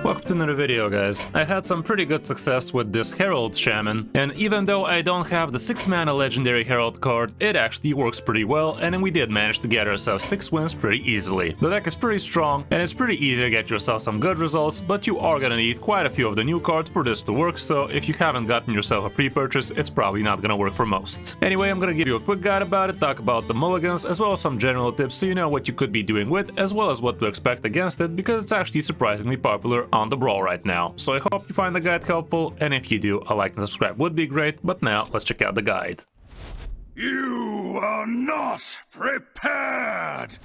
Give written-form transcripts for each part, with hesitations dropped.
Welcome to another video, guys. I had some pretty good success with this Herald Shaman, and even though I don't have the 6-mana legendary Herald card, it actually works pretty well, and we did manage to get ourselves 6 wins pretty easily. The deck is pretty strong, and it's pretty easy to get yourself some good results, but you are gonna need quite a few of the new cards for this to work, so if you haven't gotten yourself a pre-purchase, it's probably not gonna work for most. Anyway, I'm gonna give you a quick guide about it, talk about the mulligans, as well as some general tips so you know what you could be doing with, as well as what to expect against it, because it's actually surprisingly popular on the Brawl right now. So I hope you find the guide helpful, and if you do, a like and subscribe would be great, but now let's check out the guide. You are not prepared!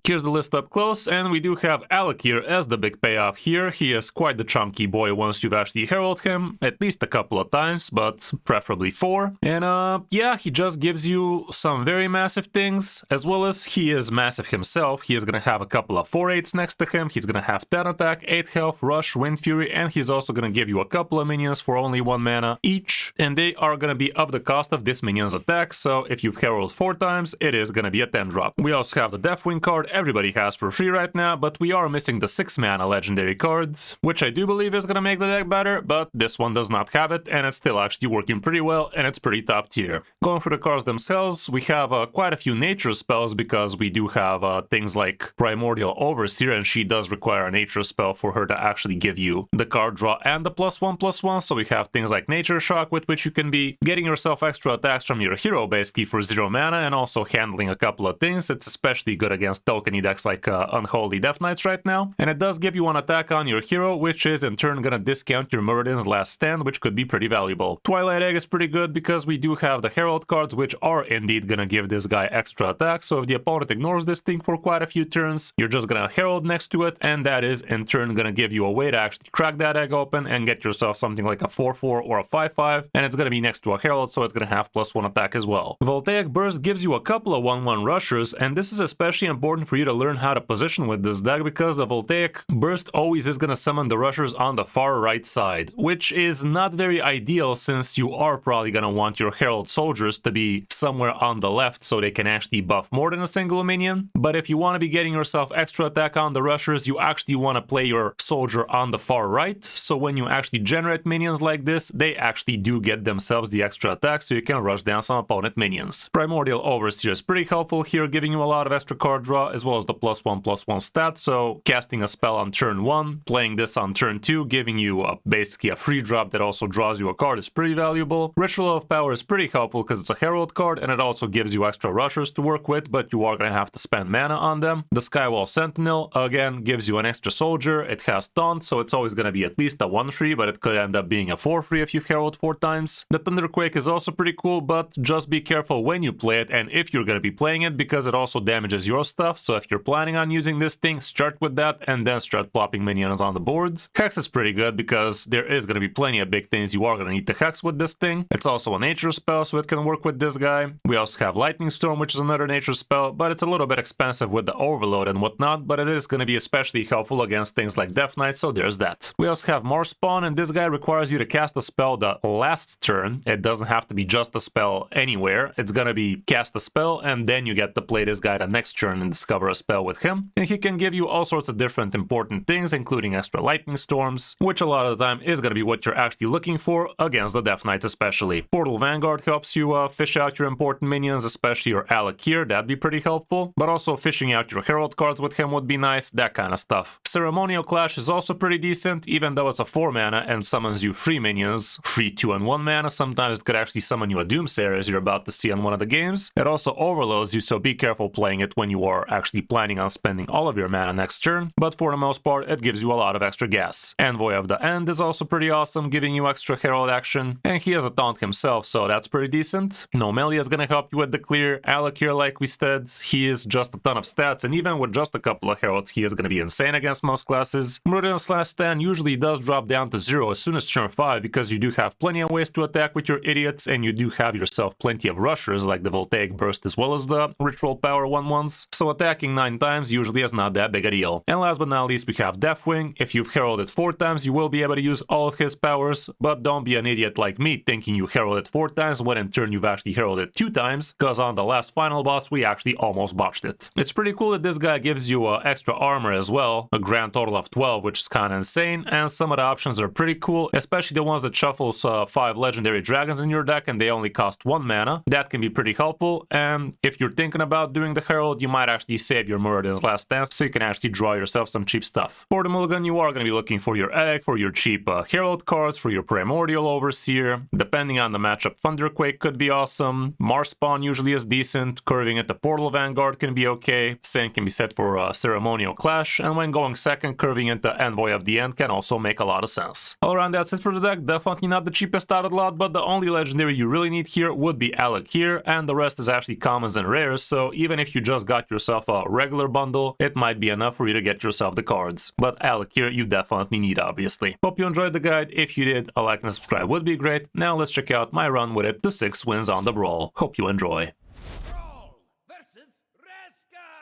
Here's the list up close, and we do have Alec here as the big payoff here. He is quite the chunky boy once you've actually heralded him, at least a couple of times, but preferably 4. And yeah, he just gives you some very massive things, as well as he is massive himself. He is gonna have a couple of 4/8s next to him, he's gonna have 10 attack, 8 health, rush, wind fury, and he's also gonna give you a couple of minions for only 1 mana each, and they are gonna be of the cost of this minion's attack, so if you've heralded 4 times, it is gonna be a 10 drop. We also have the Deathwing card, everybody has for free right now, but we are missing the 6-mana legendary cards, which I do believe is gonna make the deck better, but this one does not have it, and it's still actually working pretty well, and it's pretty top tier. Going for the cards themselves, we have quite a few nature spells, because we do have things like Primordial Overseer, and she does require a nature spell for her to actually give you the card draw and the +1/+1, so we have things like Nature Shock, with which you can be getting yourself extra attacks from your hero basically for 0 mana, and also handling a couple of things. It's especially good against tokeny decks like Unholy Death Knights right now, and it does give you 1 attack on your hero, which is in turn gonna discount your Muradin's Last Stand, which could be pretty valuable. Twilight Egg is pretty good because we do have the Herald cards, which are indeed gonna give this guy extra attack, so if the opponent ignores this thing for quite a few turns, you're just gonna Herald next to it, and that is in turn gonna give you a way to actually crack that egg open and get yourself something like a 4/4 or a 5/5, and it's gonna be next to a Herald, so it's gonna have +1 attack as well. Voltaic Burst gives you a couple of 1/1 rushers, and this is especially important for you to learn how to position with this deck, because the Voltaic Burst always is gonna summon the rushers on the far right side, which is not very ideal since you are probably gonna want your Herald soldiers to be somewhere on the left so they can actually buff more than a single minion. But if you want to be getting yourself extra attack on the rushers, you actually want to play your soldier on the far right, so when you actually generate minions like this, they actually do get themselves the extra attack, so you can rush down some opponent minions. Primordial Overseer is pretty helpful here, giving you a lot of extra card draw, as well as the +1/+1 stat, so casting a spell on turn 1, playing this on turn 2, giving you basically a free drop that also draws you a card is pretty valuable. Ritual of Power is pretty helpful because it's a Herald card, and it also gives you extra rushers to work with, but you are going to have to spend mana on them. The Skywall Sentinel, again, gives you an extra soldier, it has Taunt, so it's always going to be at least a 1/3, but it could end up being a 4/3 if you Herald 4 times. The Thunderquake is also pretty cool, but just be careful when you play it and if you're going to be playing it, because it also damages your stuff, so if you're planning on using this thing, start with that and then start plopping minions on the board. Hex is pretty good because there is going to be plenty of big things you are going to need to hex with this thing. It's also a nature spell, so it can work with this guy. We also have Lightning Storm, which is another nature spell, but it's a little bit expensive with the overload and whatnot, but it is going to be especially helpful against things like Death Knight, so there's that. We also have Mars Spawn, and this guy requires you to cast a spell the last turn. It doesn't have to be just a spell anywhere. It's going to be cast a spell, and then you get to play this guy the next turn and discover a spell with him. And he can give you all sorts of different important things, including extra Lightning Storms, which a lot of the time is going to be what you're actually looking for against the Death Knights especially. Portal Vanguard helps you fish out your important minions, especially your Alec here, that'd be pretty helpful, but also fishing out your Herald cards with him would be nice, that kind of stuff. Ceremonial Clash is also pretty decent, even though it's a 4 mana and summons you 3 minions, free 2 and 1 mana, sometimes it could actually summon you a Doomsayer, as you're about to see on one of the games. It also overloads you, so be careful playing it when you are actually planning on spending all of your mana next turn, but for the most part, it gives you a lot of extra gas. Envoy of the End is also pretty awesome, giving you extra Herald action, and he has a taunt himself, so that's pretty decent. Nomelia is gonna help you with the clear. Alec here, like we said, he is just a ton of stats, and even with just a couple of Heralds, he is gonna be insane against most classes. Muradin's Last Stand usually does drop down to 0 as soon as turn 5, because you do have plenty of ways to attack with your idiots, and you do have yourself plenty of rushers, like the Voltaic Burst as well as the Ritual Power 1/1s, so attacking attacking 9 times usually is not that big a deal. And last but not least, we have Deathwing. If you've heralded 4 times, you will be able to use all of his powers, but don't be an idiot like me thinking you heralded 4 times when in turn you've actually heralded 2 times, cause on the last final boss we actually almost botched it. It's pretty cool that this guy gives you extra armor as well, a grand total of 12, which is kinda insane, and some of the options are pretty cool, especially the ones that shuffles 5 legendary dragons in your deck and they only cost 1 mana. That can be pretty helpful, and if you're thinking about doing the herald, you might actually save your Muradin's Last Stance so you can actually draw yourself some cheap stuff. For the mulligan, you are going to be looking for your egg, for your cheap herald cards, for your primordial overseer. Depending on the matchup, Thunderquake could be awesome, Marspawn usually is decent, curving into Portal Vanguard can be okay, same can be said for Ceremonial Clash, and when going second, curving into Envoy of the End can also make a lot of sense. All around, that's it for the deck. Definitely not the cheapest out of the lot, but the only legendary you really need here would be Alec here, and the rest is actually commons and rares, so even if you just got yourself a regular bundle, it might be enough for you to get yourself the cards. But Alec here you definitely need, obviously. Hope you enjoyed the guide. If you did, a like and subscribe would be great. Now let's check out my run with it to 6 wins on the Brawl. Hope you enjoy.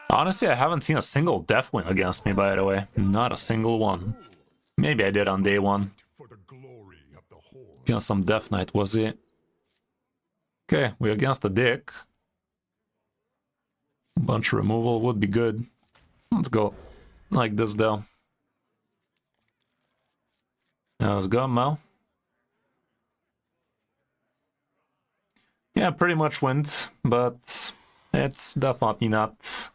Honestly, I haven't seen a single Deathwing against me, by the way. Not a single one. Maybe I did on day 1. Against some Death Knight, was it? Okay, we're against the Dick. Bunch removal would be good. Let's go like this, though. Now let's go, Mo. Yeah, pretty much wins, but it's definitely not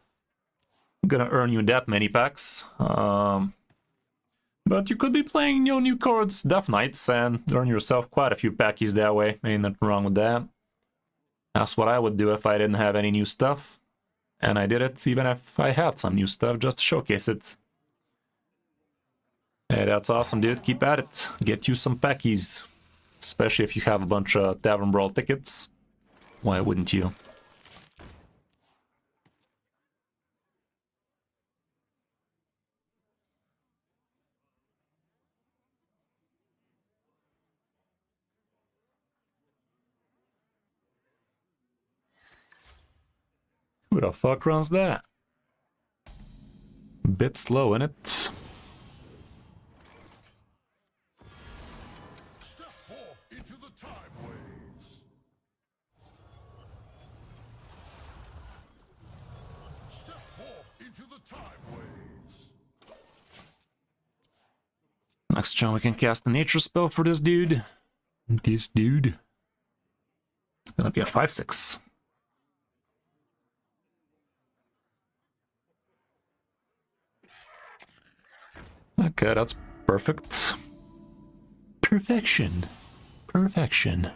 gonna earn you that many packs. But you could be playing new cards, Death Knights, and earn yourself quite a few packies that way. Ain't nothing wrong with that. That's what I would do if I didn't have any new stuff. And I did it even if I had some new stuff, just to showcase it. Hey, that's awesome, dude. Keep at it. Get you some packies. Especially if you have a bunch of Tavern Brawl tickets. Why wouldn't you? Who the fuck runs that? Bit slow, innit? Step forth into the time ways. Step forth into the time ways. Next turn we can cast a nature spell for this dude. This dude. It's gonna be a 5/6. Okay, that's perfect. Perfection. Perfection.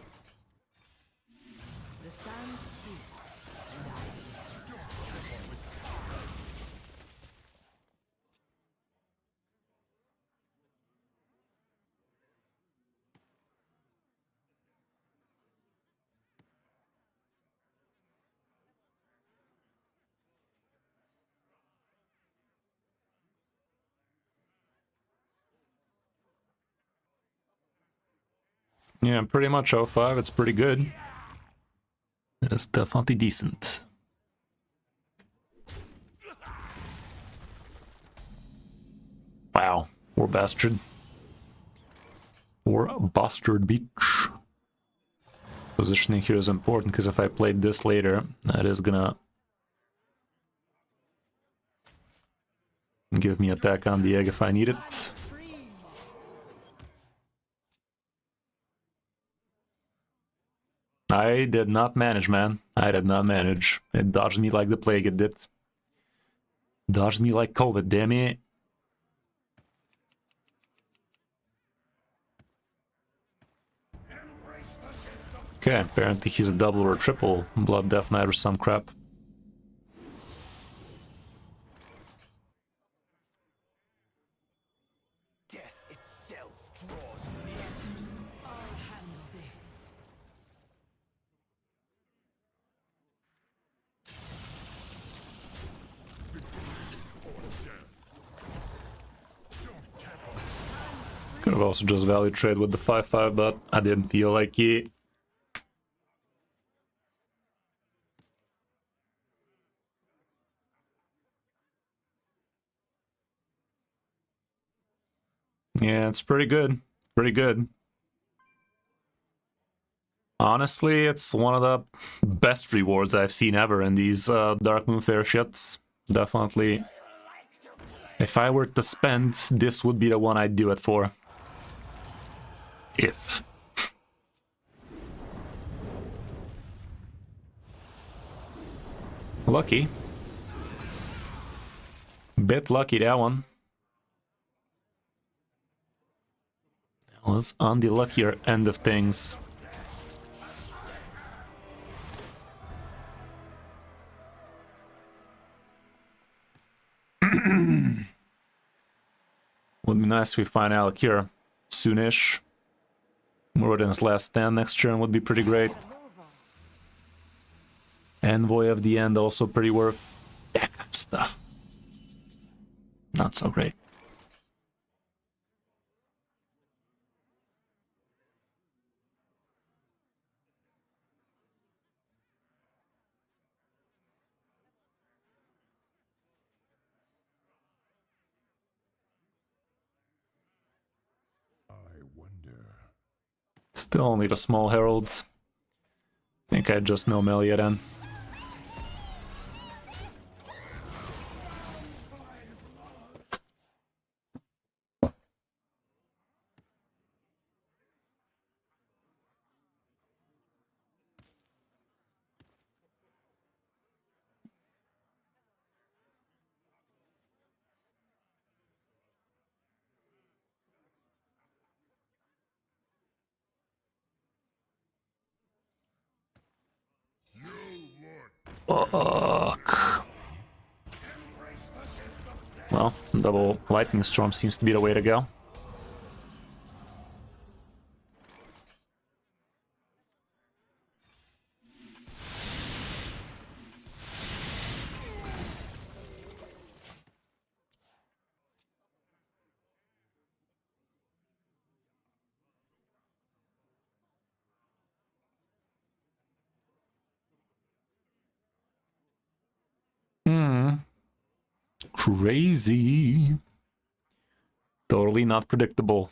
Yeah, pretty much 05, it's pretty good. It is definitely decent. Wow, poor bastard. Poor bastard beach. Positioning here is important, because if I played this later, that is gonna give me attack on the egg if I need it. I did not manage, man. I did not manage. It dodged me like the plague, it did. Dodged me like COVID, damn it. Okay, apparently he's a double or triple Blood Death Knight or some crap. Could have also just value trade with the 5/5, but I didn't feel like it. Yeah, it's pretty good. Pretty good. Honestly, it's one of the best rewards I've seen ever in these Dark Moon Fair shits. Definitely. If I were to spend, this would be the one I'd do it for. If. Lucky. Bit lucky, that one. That was on the luckier end of things. Would be nice if we find Alec here soonish. Moradin's last stand next turn would be pretty great. Envoy of the End also pretty worth. That kind of stuff. Not so great. I wonder. Still only the small heralds. Think I just know Melia then. Fuck. Well, double lightning storm seems to be the way to go. Crazy. Totally not predictable.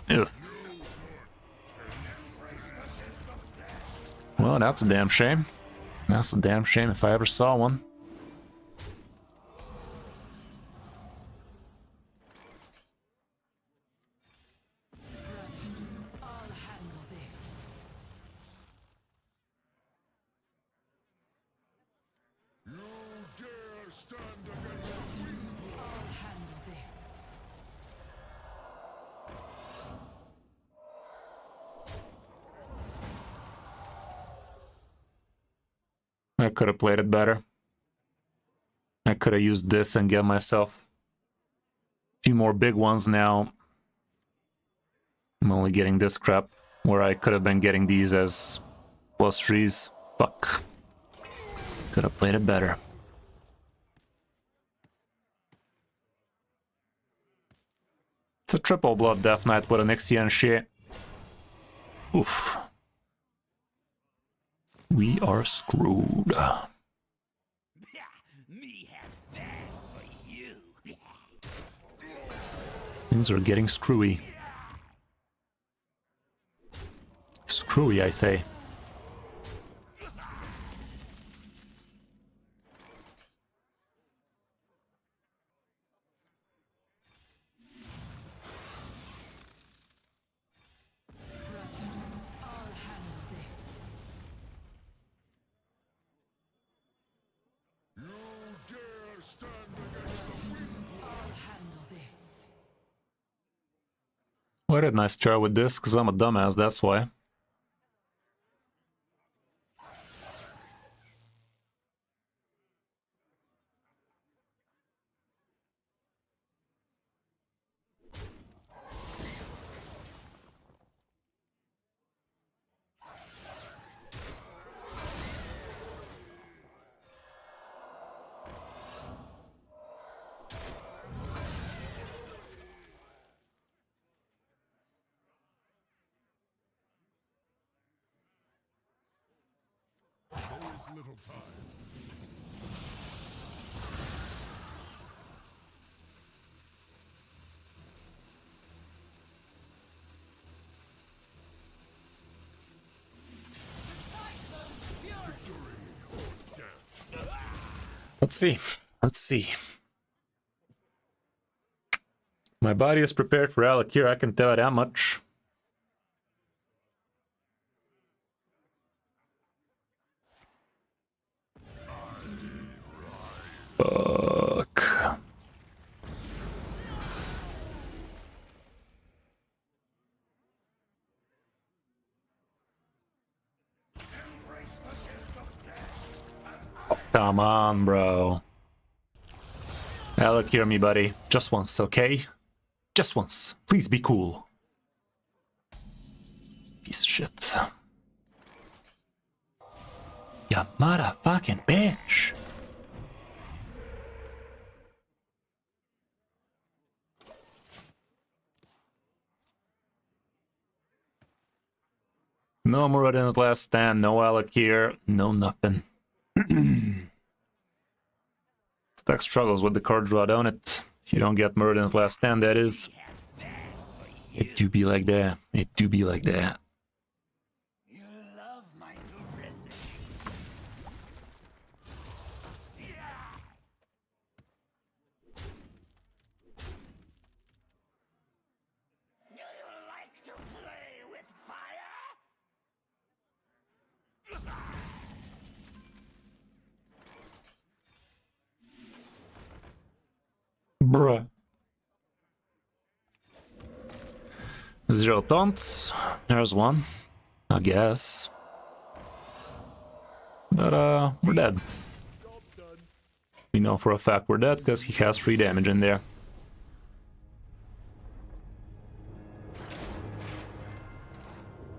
Ew. Well, that's a damn shame. That's a damn shame if I ever saw one. You dare stand against the wind? I could have played it better. I could have used this and get myself a few more big ones now. I'm only getting this crap, where I could have been getting these as +3s. Fuck. Could have played it better. It's a triple Blood Death Knight with an Ixia and shit. Oof. We are screwed. Things are getting screwy. Screwy, I say. You dare stand against the wind? Well, I did nice try with this, because I'm a dumbass, that's why. There is little time. Let's see. Let's see. My body is prepared for Alec here, I can tell you that much. Fuck. Come on, bro. Alec, hear me, buddy. Just once, okay? Just once. Please be cool. Piece of shit. You motherfucking bitch. No Muradin's last stand, no Alec here, no nothing. Deck struggles with the card draw, don't it? If you don't get Muradin's last stand, that is. It do be like that. It do be like that. You love my new recipe. Do you like to play with fire? Bruh. 0 taunts. There's one. I guess. But, we're dead. We know for a fact we're dead because he has 3 damage in there.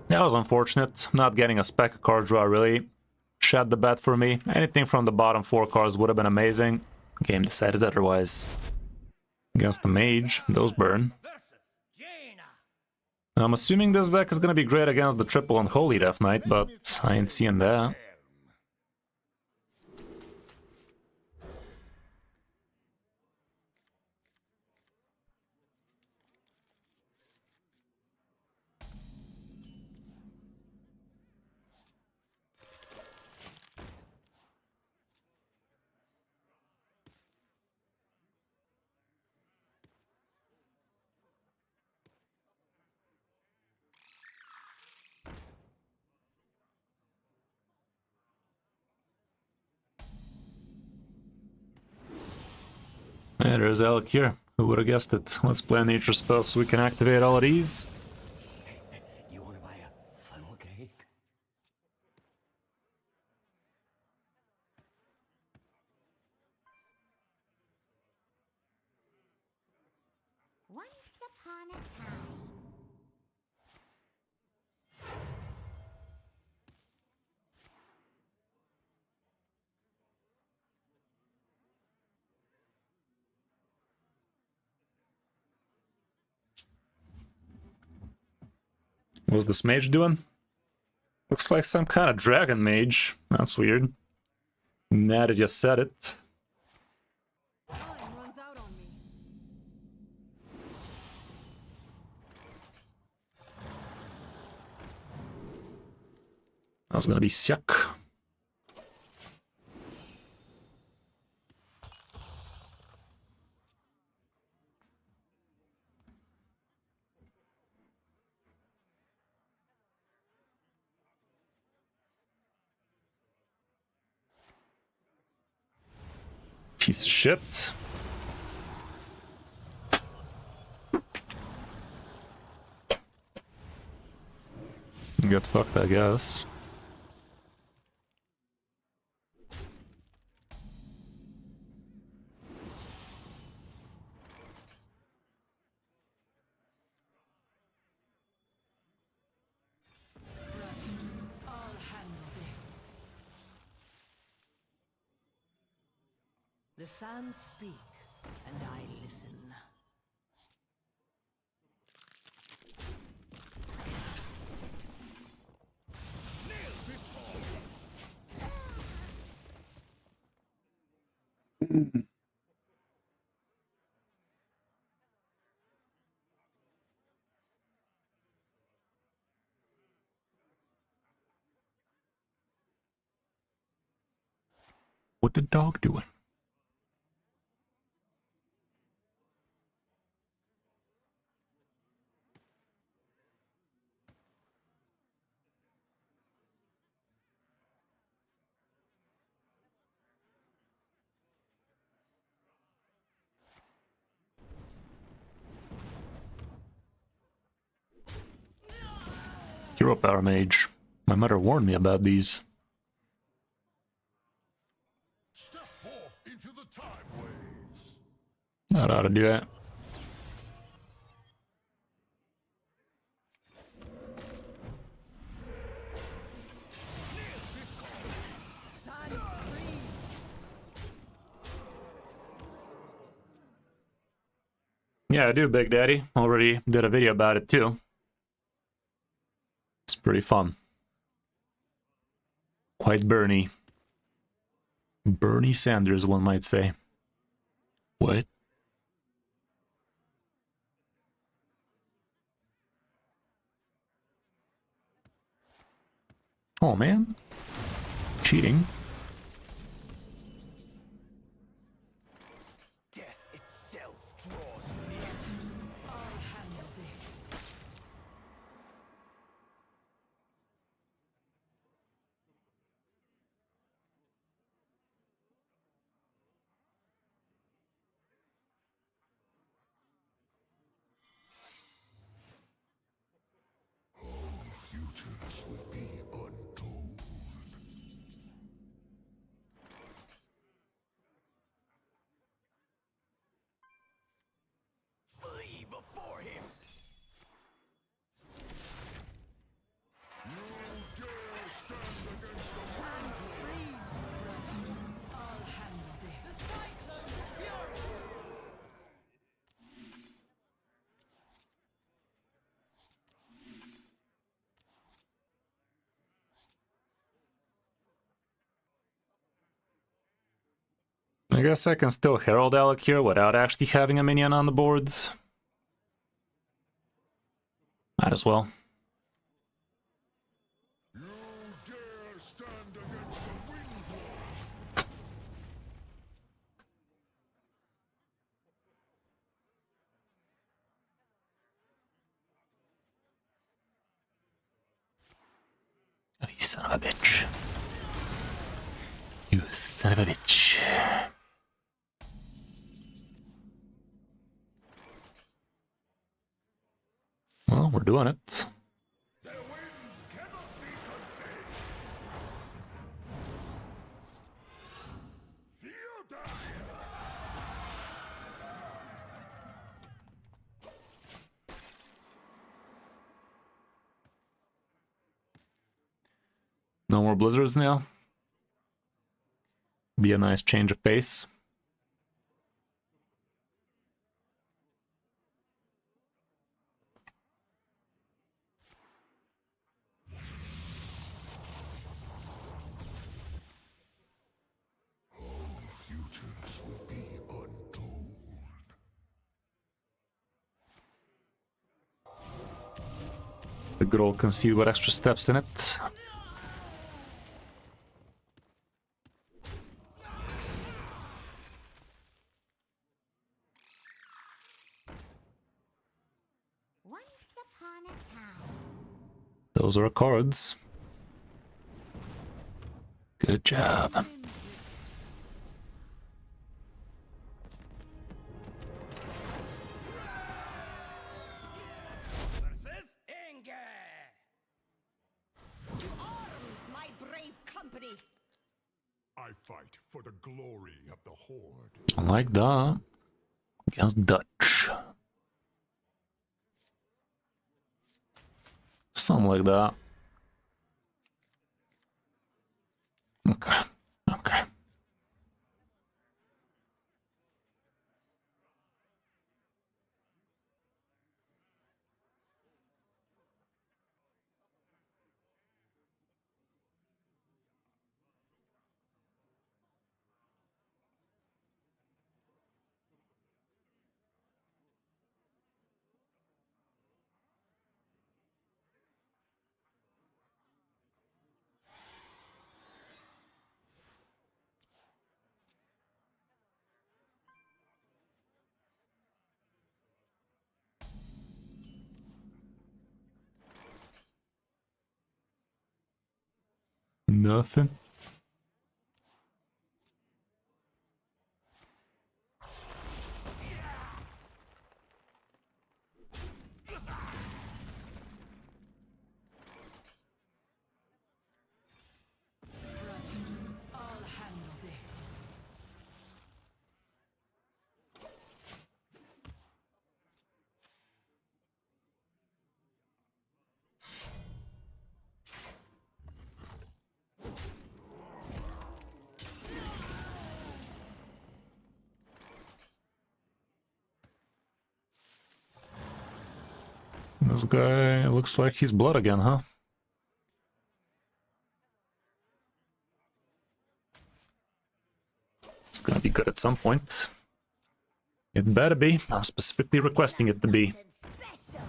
That was unfortunate. Not getting a spec card draw really shed the bed for me. Anything from the bottom 4 cards would have been amazing. Game decided otherwise. Against the mage, those burn. I'm assuming this deck is gonna be great against the triple Unholy Death Knight, but I ain't seeing that. Yeah, there's Alec here. Who would have guessed it? Let's play a nature spell so we can activate all of these. You want to buy a funnel cake? Once upon a time. What's this mage doing? Looks like some kind of dragon mage. That's weird. Now that you said it. Runs out on me. That's gonna be sick. Piece of shit. Get fucked, I guess. I'll handle this. The sands speak, and I listen. What the dog doing? Hero Power Mage. My mother warned me about these. Step forth into the time ways. That ought to do it. Yeah, I do, Big Daddy. Already did a video about it too. It's pretty fun. Quite Bernie. Bernie Sanders, one might say. What? Oh man. Cheating. Death itself draws near. I'll handle this. Futures will be untold. Flee before him. You dare stand against the wind? I'll handle this. The cyclone's fury. I guess I can still Herald Alec here without actually having a minion on the boards. Might as well. You dare stand against the wind? Oh, you son of a bitch. You son of a bitch. Well, we're doing it. Their winds cannot be contained. Theodine! No more blizzards now. Be a nice change of pace. Futures will be untold. The good old concede with extra steps in it. Once upon a time. Those are cards. Good job. Versus Inge. Arms, my brave company. I fight for the glory of the Horde. I like that. Against Dutch. Something like that. Okay. Okay. Nothing. This guy looks like he's blood again, huh? It's gonna be good at some point. It better be. I'm specifically requesting it to be. Special.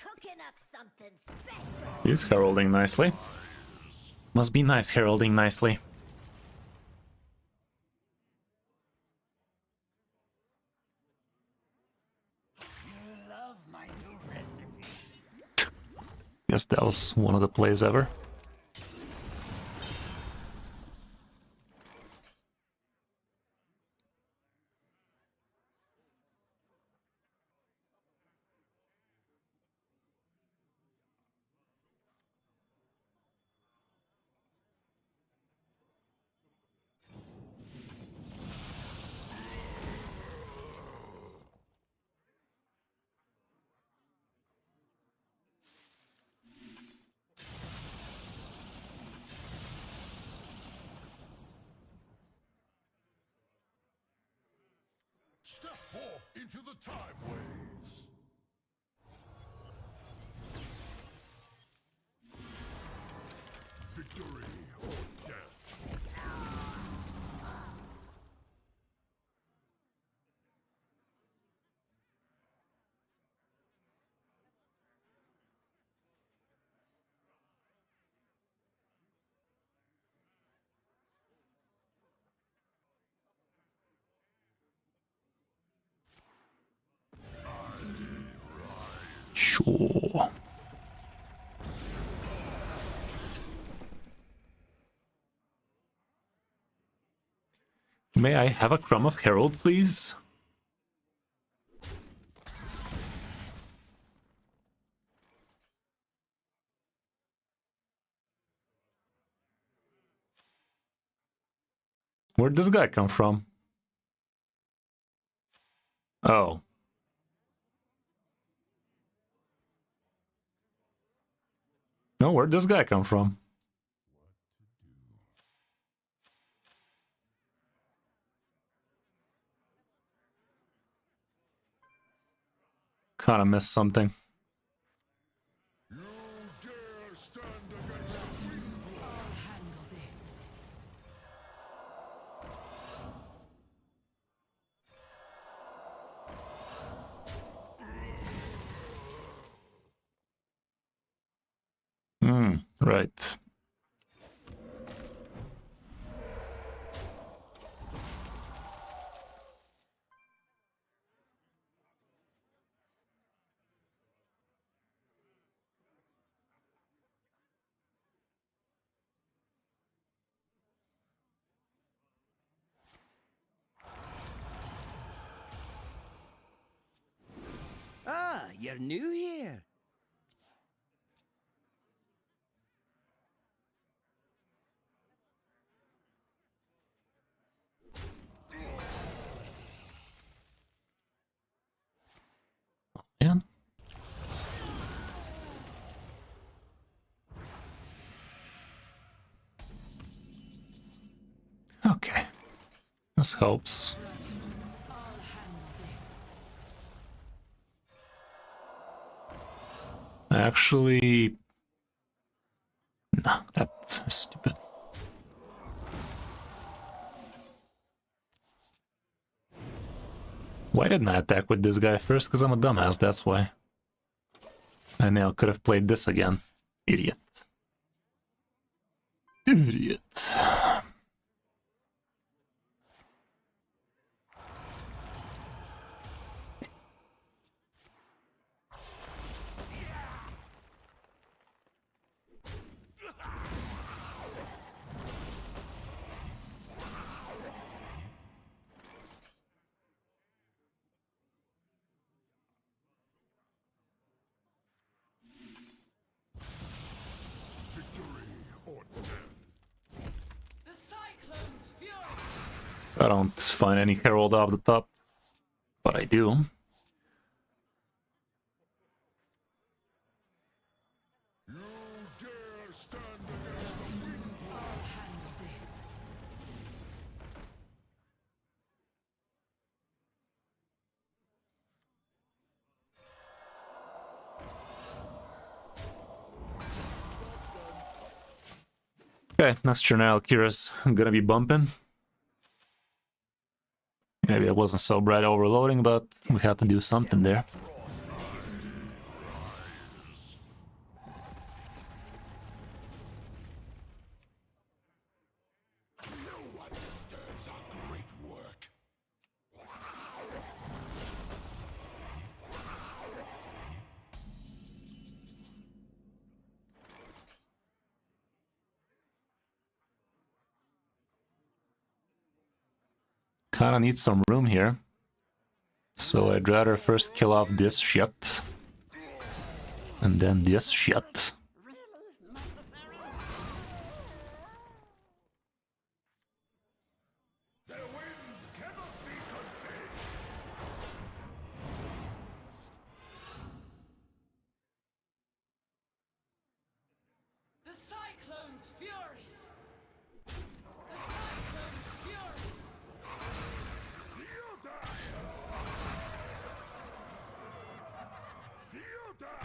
Cooking up something special. He's heralding nicely. Must be nice heralding nicely. You love my new recipe. Guess that was one of the plays ever. Step forth into the time ways. Victory or death. Sure. May I have a crumb of Herald, please? Where'd this guy come from? Oh. No, where'd this guy come from? Kinda missed something. You dare stand against the weak blood. I'll handle this. Right. Ah, you're new here. Man. Okay. This helps. I'll handle this. Actually... Nah, that's stupid. Why didn't I attack with this guy first? Because I'm a dumbass, that's why. I now could have played this again. Idiot. Idiot. I don't find any Herald off the top, but I do. You dare stand against the wind? I'll handle this. Okay, next turn Alkira's gonna be bumping. Maybe it wasn't so bright overloading, but we had to do something there. No one disturbs our great work. Kinda need some room here. So I'd rather first kill off this shit. And then this shit. Their winds cannot be contained. The cyclone's fury. The cyclone's fury. Feel die! Feel die!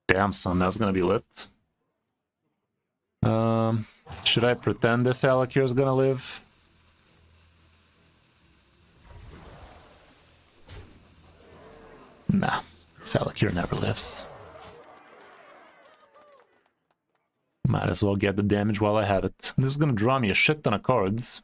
Damn, son, that's gonna be lit. Should I pretend this Alakir's gonna live? Nah, this Alakir never lives. Might as well get the damage while I have it. This is gonna draw me a shit ton of cards.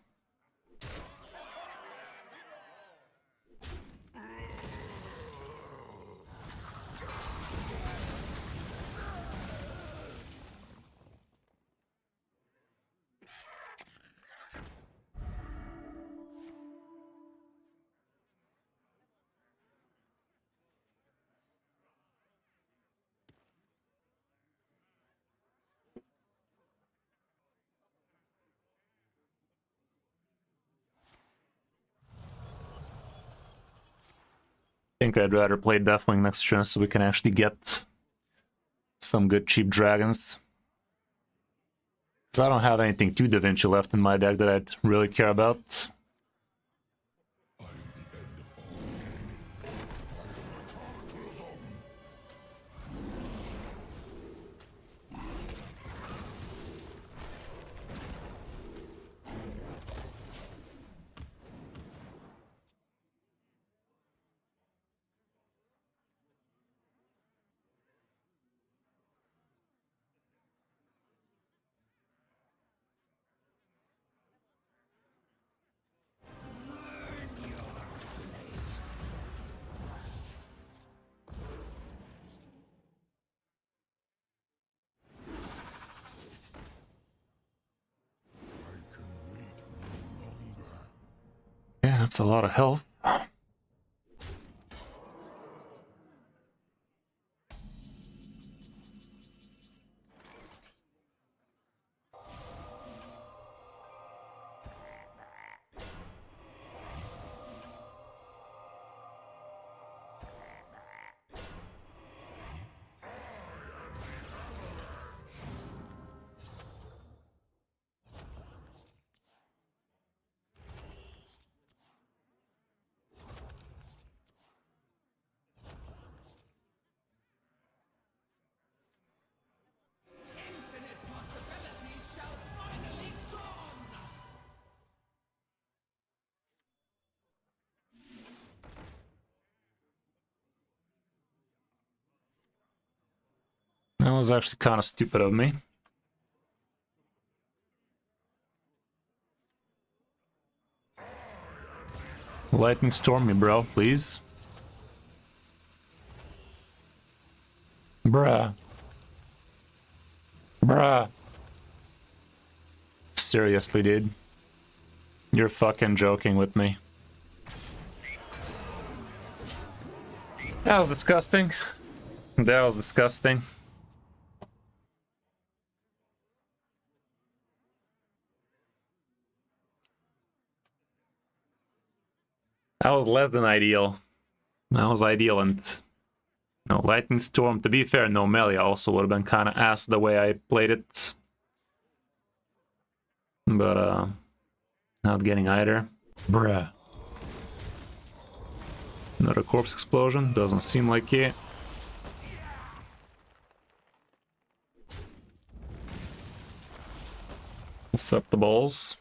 I think I'd rather play Deathwing next turn so we can actually get some good cheap dragons. Because I don't have anything too Da Vinci left in my deck that I'd really care about. Yeah, that's a lot of health. Infinite possibilities shall finally dawn. That was actually kind of stupid of me. Lightning storm me, bro, please. Bruh. Bruh. Seriously, dude. You're fucking joking with me. That was disgusting. That was disgusting. That was less than ideal. That was ideal, and no Lightning Storm. To be fair, no melee also would have been kind of ass the way I played it. But not getting either. Bruh. Another corpse explosion. Doesn't seem like it. What's up the balls?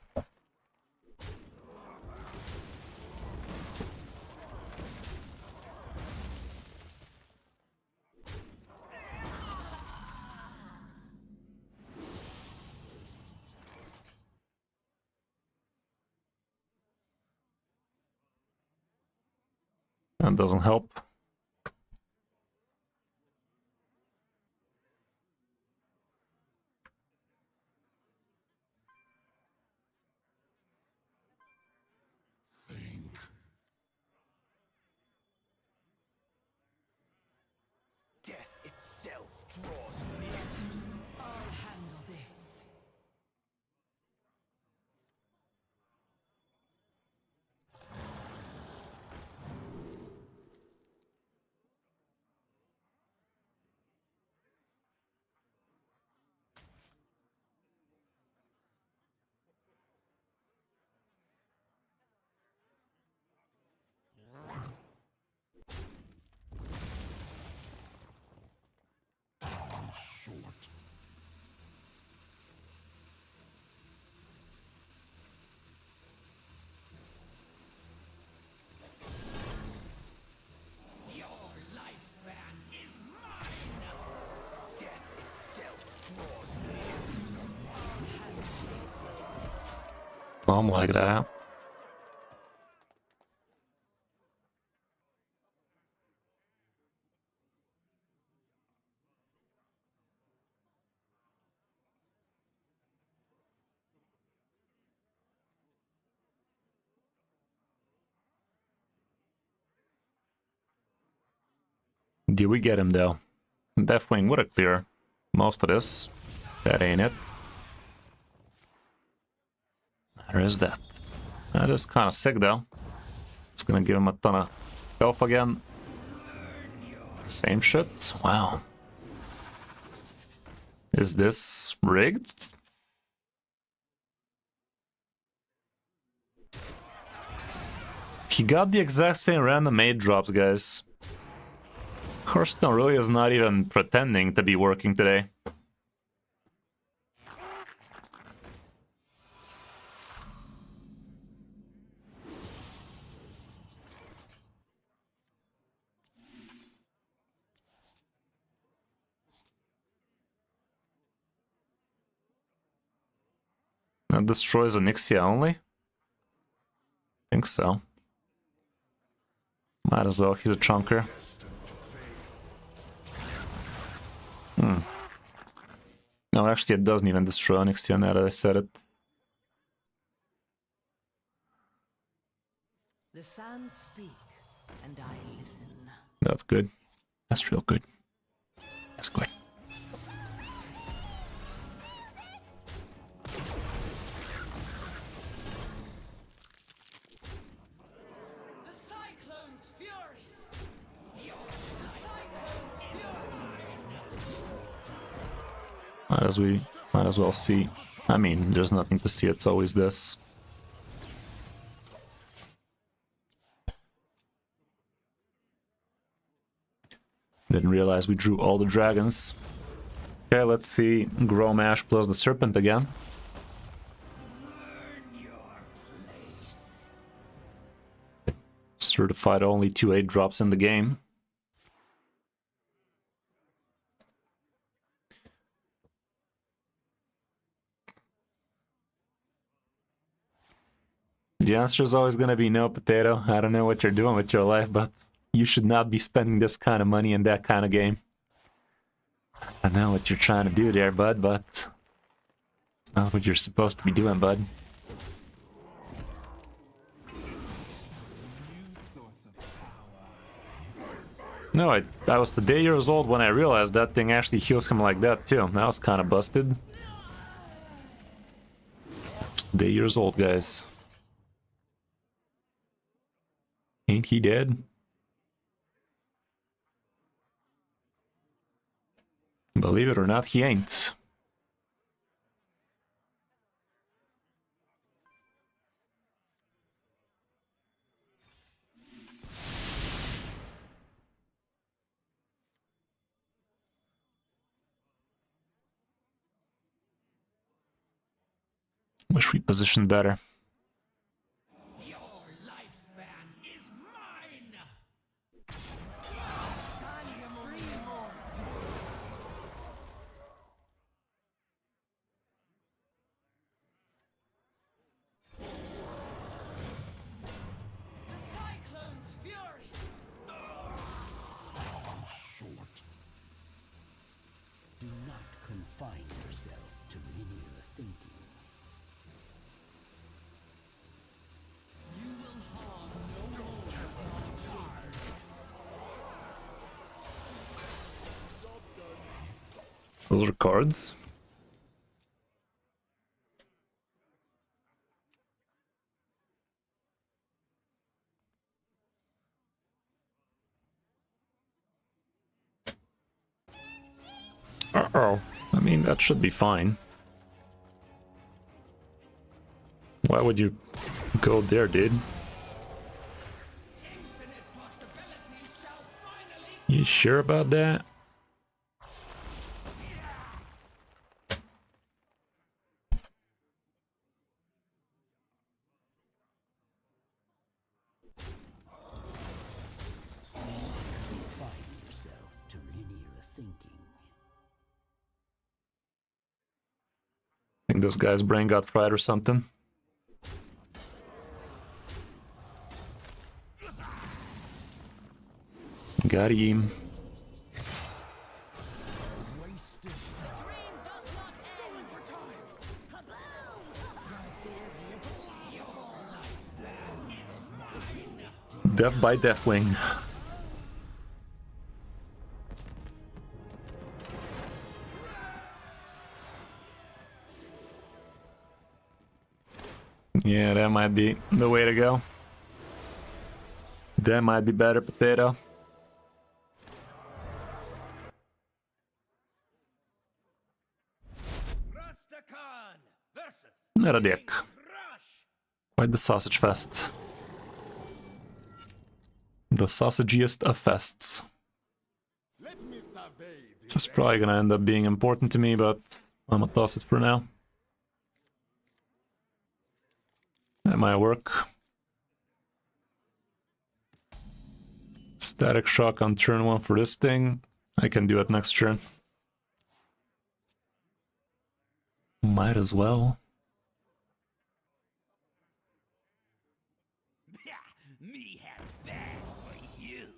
That doesn't help. Death itself draws near. I'll handle this. Your lifespan is mine. Death itself draws near. Bomb like that. Did we get him though? Deathwing would have clear most of this. That ain't it. There is that. That is kind of sick though. It's gonna give him a ton of health again. Same shit. Wow. Is this rigged? He got the exact same random 8 drops, guys. Hearthstone really is not even pretending to be working today. That destroys Onyxia only? Think so. Might as well, he's a chunker. No, actually it doesn't even destroy Onyxia now that I said it. The sands speak, and I listen. That's good. That's real good. That's good. The Cyclone's fury. The Cyclone's fury. Might as well see. I mean, there's nothing to see, it's always this. Didn't realize we drew all the dragons. Okay, let's see Gromash plus the Serpent again. Certified only 2 8 drops in the game. The answer is always going to be no, Potato. I don't know what you're doing with your life, but you should not be spending this kind of money in that kind of game. I know what you're trying to do there, bud, but it's not what you're supposed to be doing, bud. No, I was today years old when I realized that thing actually heals him like that too. That was kind of busted. Today years old, guys. Ain't he dead? Believe it or not, he ain't. Wish we positioned better. Your lifespan is mine! The cyclone's fury! Do not confine yourself to linear thinking. You will harm no more. Those are cards. Uh-oh. I mean, that should be fine. Why would you go there, dude? Infinite possibilities shall finally You sure about that? Confine yourself to linear thinking. I think this guy's brain got fried or something. Got him. Wasted Dream does not end. Kaboom! Death by Deathwing. Yeah, that might be the way to go. That might be better, potato. Rusticon versus Not a dick. Crush! Quite the sausage fest. The sausagiest of fests. Let me survey This is probably gonna end up being important to me, but I'm gonna toss it for now. That might work. Static shock on turn 1 for this thing. I can do it next turn. Might as well. Me have bad for you.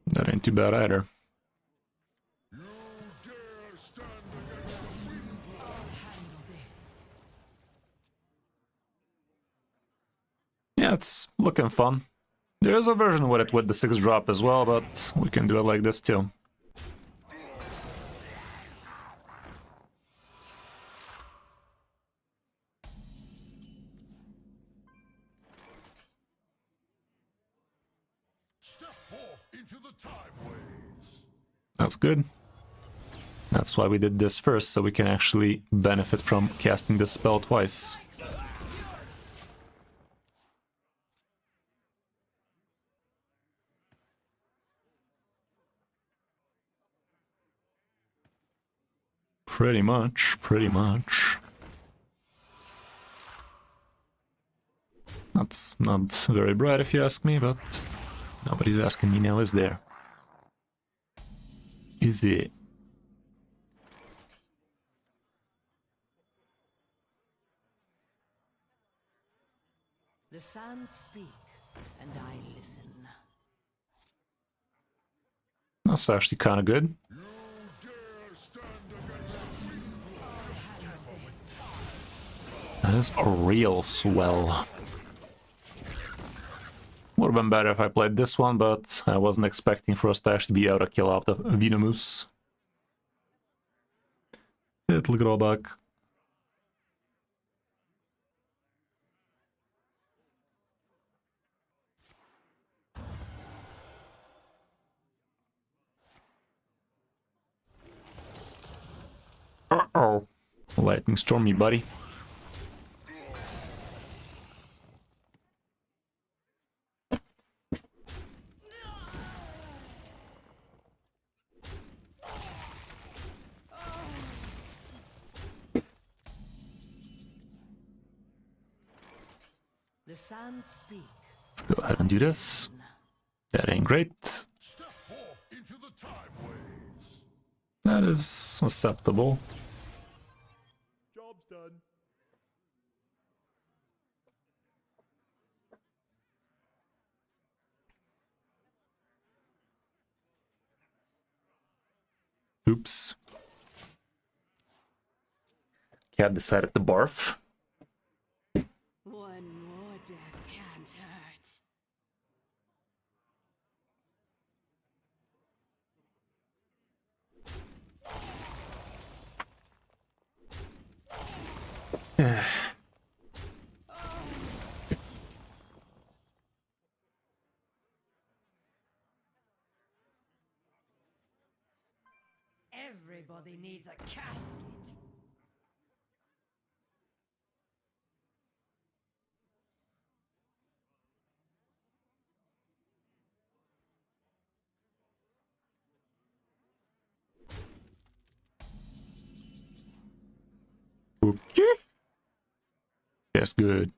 That ain't too bad either. You dare stand against the wind lord. Yeah, it's looking fun. There is a version with it with the 6 drop as well, but we can do it like this too. Step forth into the time ways. That's good. That's why we did this first, so we can actually benefit from casting this spell twice. Pretty much, pretty much. That's not very bright if you ask me, but nobody's asking me now, is there? Is it? The sands speak, and I listen. That's actually kind of good. You dare stand against the wind lord. That is a real swell. Would have been better if I played this one, but I wasn't expecting for us to actually be able to kill off the Venomous. It'll grow back. Lightning Storm me, buddy. The sands speak. Let's go ahead and do this. That ain't great. Step forth into the time ways. That is acceptable. Job's done. Oops. Cat decided to barf. One more death can't hurt. Everybody needs a casket. Okay. That's good.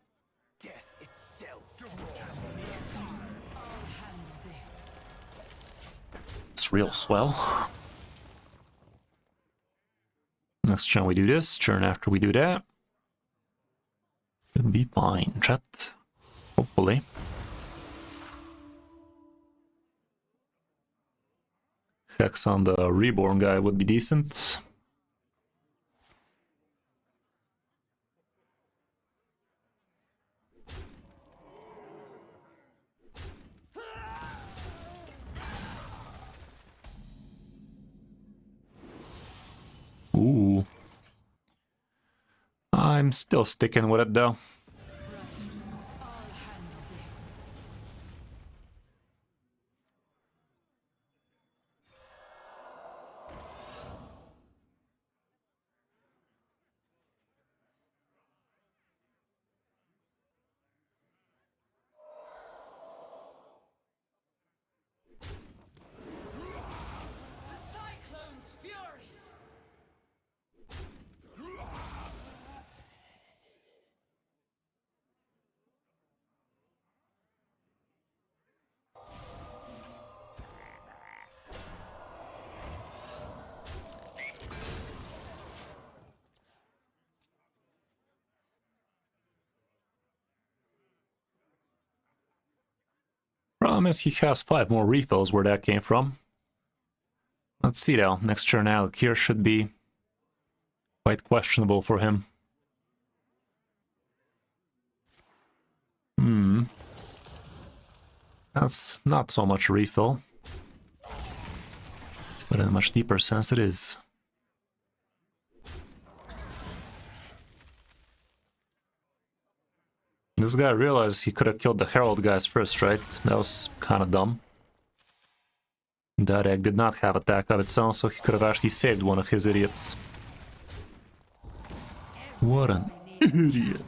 It's real swell. Next turn we do this, turn after we do that. Should be fine, chat. Hopefully. Hex on the Reborn guy would be decent. Ooh. I'm still sticking with it though. The Cyclone's fury! Problem is he has 5 more refills where that came from. Let's see though, next turn Alec here should be quite questionable for him. That's not so much a refill. But in a much deeper sense it is. This guy realized he could have killed the Herald guys first, right? That was kind of dumb. That egg did not have attack of its own, so he could have actually saved one of his idiots. What an idiot.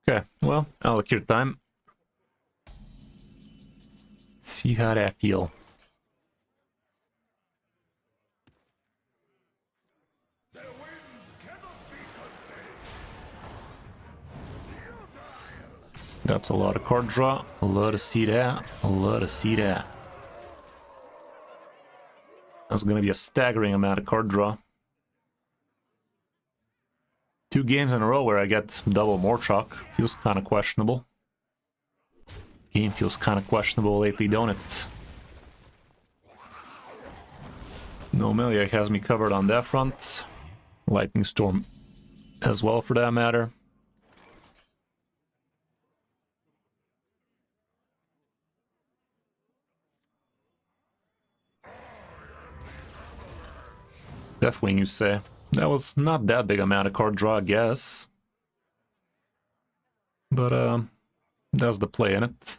Okay, well, Alec your time. See how that feel. Their wings cannot be contained. That's a lot of card draw. A lot to see that. A lot to see that. That's gonna be a staggering amount of card draw. 2 games in a row where I get double Morchok. Feels kind of questionable. Game feels kind of questionable lately, don't it? No, Meliak has me covered on that front. Lightning Storm as well, for that matter. Deathwing, you say? That was not that big amount of card draw, I guess. But, that's the play in it.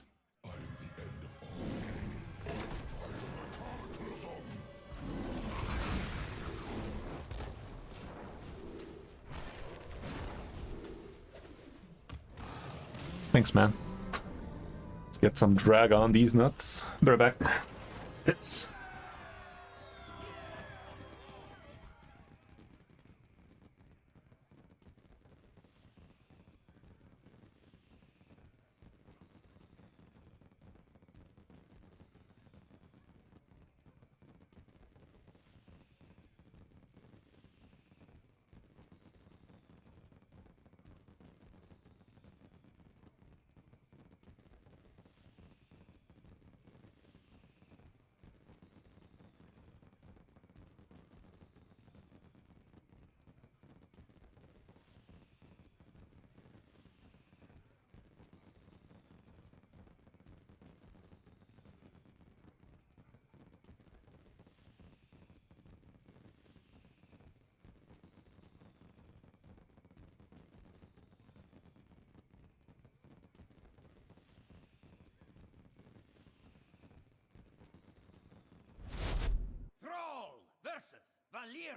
Thanks, man. Let's get some drag on these nuts. Better back. Hits.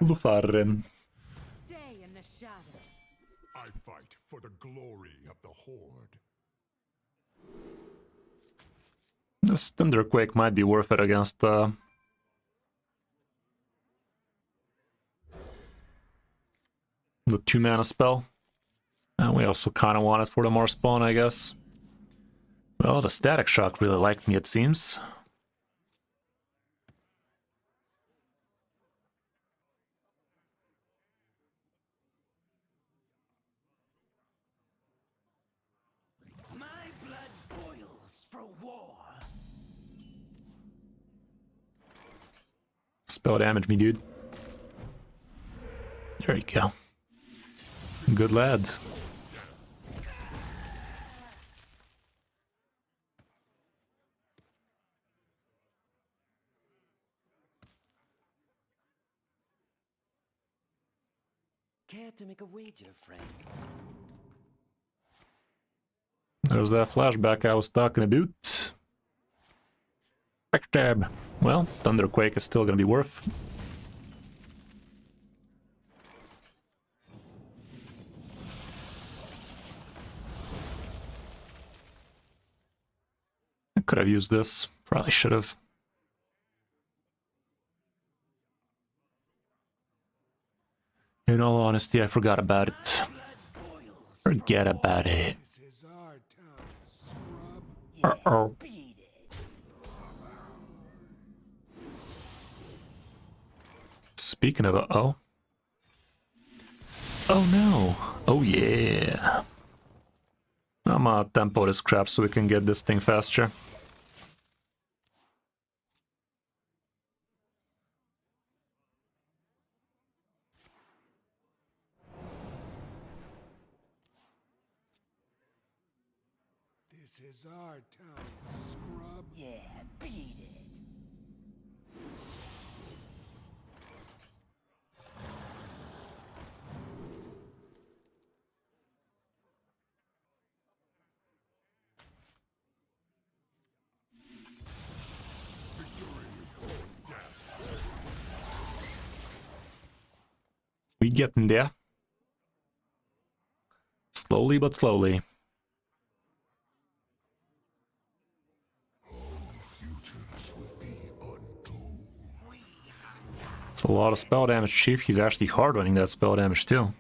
Lufarren. Stay in the shadows. I fight for the glory of the Horde. This Thunderquake might be worth it against the two-mana spell. And we also kind of want it for the more spawn, I guess. Well, the Static Shock really liked me, it seems. My blood boils for war. Spell damage me, dude. There you go. Good lad. Care to make a wager, friend? There's that flashback I was talking about. Backstab. Well, Thunderquake is still gonna be worth. I could have used this. Probably should have. In all honesty, I forgot about it. Forget about it. This is our time, scrub. Uh-oh. Beat it. Speaking of uh-oh. Oh no. Oh yeah. I'm gonna tempo this crap so we can get this thing faster. This is our time, scrub. Yeah, beat it. We getting there. Slowly but slowly. Futures will be untold. It's a lot of spell damage, Chief. He's actually hard running that spell damage too.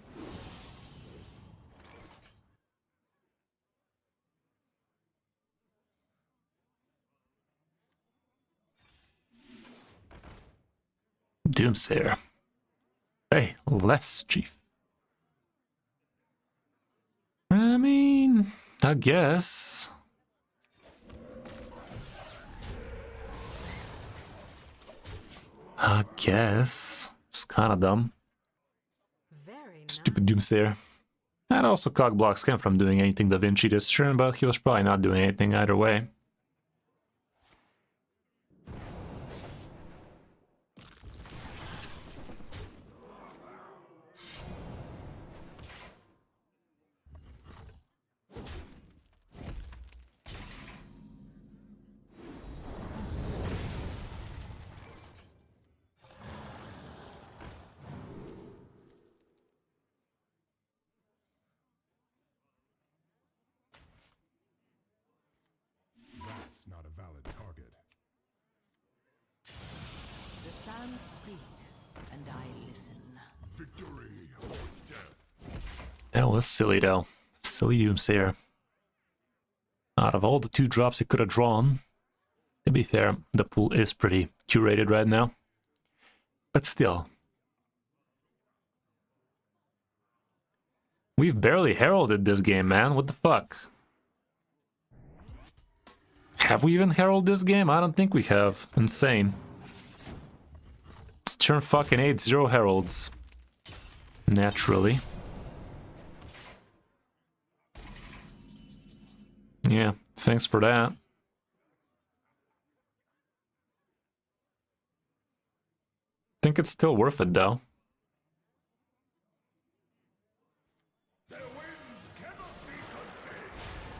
Doomsayer. Hey, less, Chief. I mean, I guess. It's kind of dumb. Very Stupid Doomsayer. And also Cogblocks him from doing anything Da Vinci this turn, but he was probably not doing anything either way. speak, and I listen. Victory or death. That was silly though. Silly Doomsayer. Out of all the 2-drops he could have drawn, to be fair, the pool is pretty curated right now. But still. We've barely heralded this game, man. What the fuck? Have we even heralded this game? I don't think we have. Insane. It's turn fucking 8-0 heralds. Naturally. Yeah, thanks for that. Think it's still worth it though.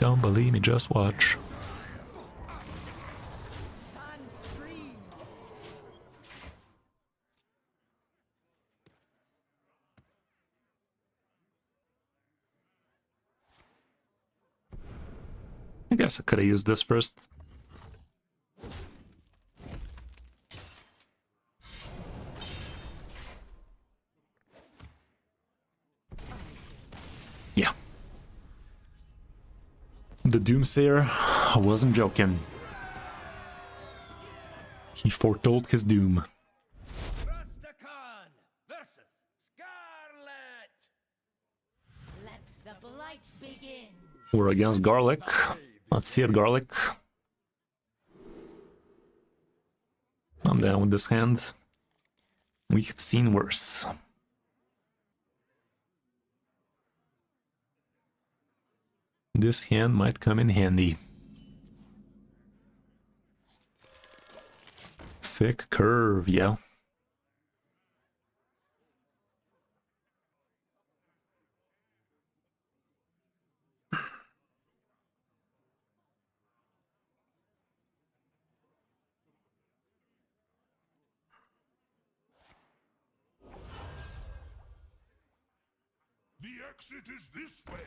Don't believe me, just watch. I guess I could have used this first. Yeah. The Doomsayer wasn't joking. He foretold his doom. Rusticon versus Scarlet. Let the blight begin. We're against Garlic. Let's see it, Garlic. I'm down with this hand. We've seen worse. This hand might come in handy. Sick curve, yeah. The exit is this way.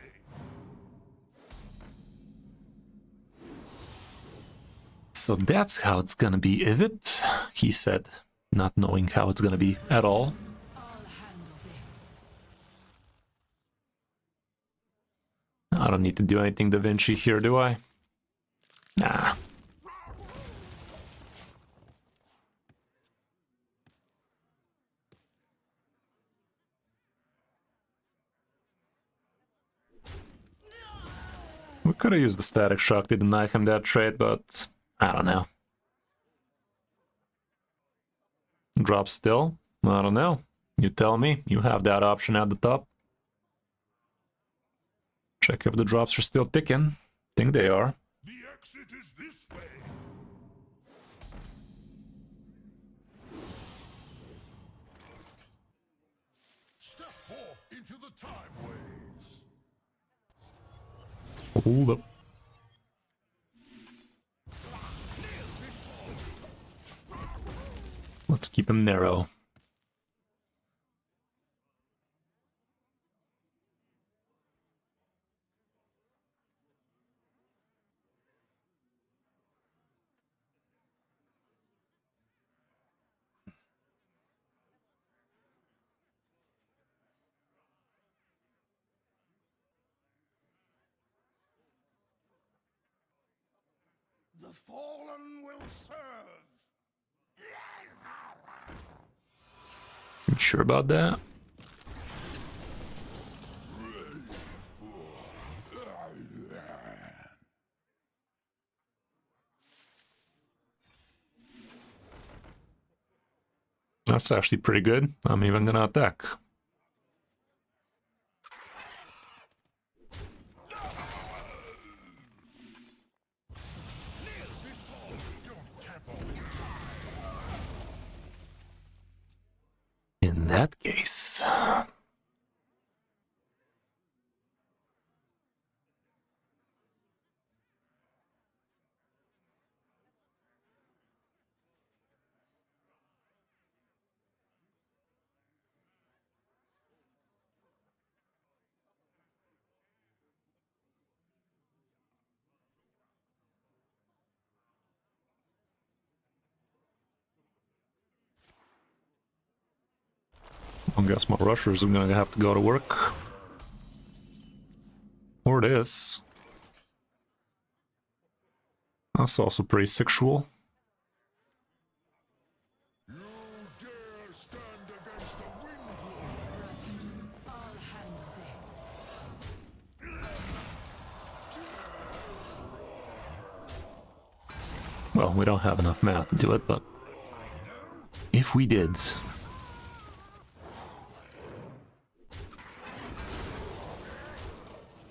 So that's how it's gonna be, is it? He said, not knowing how it's gonna be at all. I don't need to do anything Da Vinci here, do I? Nah. We could have used the Static Shock to deny him that trade, but I don't know. Drop still? I don't know. You tell me. You have that option at the top. Check if the drops are still ticking. Think they are. The exit is this way. Step forth into the time ways. Hold up. Let's keep him narrow. The fallen will serve. You sure about that? That's actually pretty good. I'm even gonna attack. In that case... I guess my rushers are gonna have to go to work. Or this. That's also pretty sexual. You dare stand against the Windlord? I'll handle this. Well, we don't have enough mana to do it, but if we did...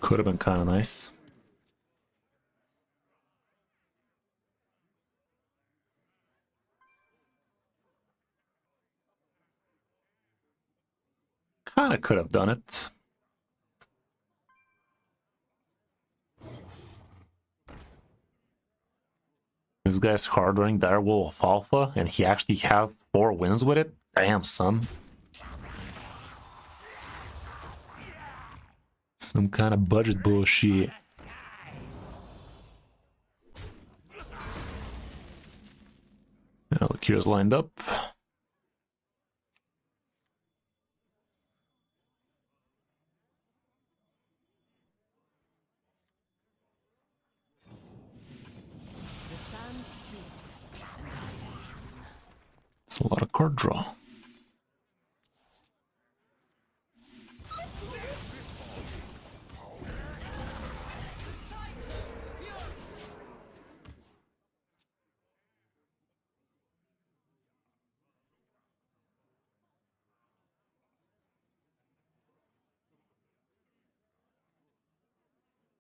Could have been kind of nice. Kind of could have done it. This guy's harboring Direwolf Alpha, and he actually has 4 wins with it? Damn, son. Some kind of budget bullshit. Now look, here's lined up. It's a lot of card draw.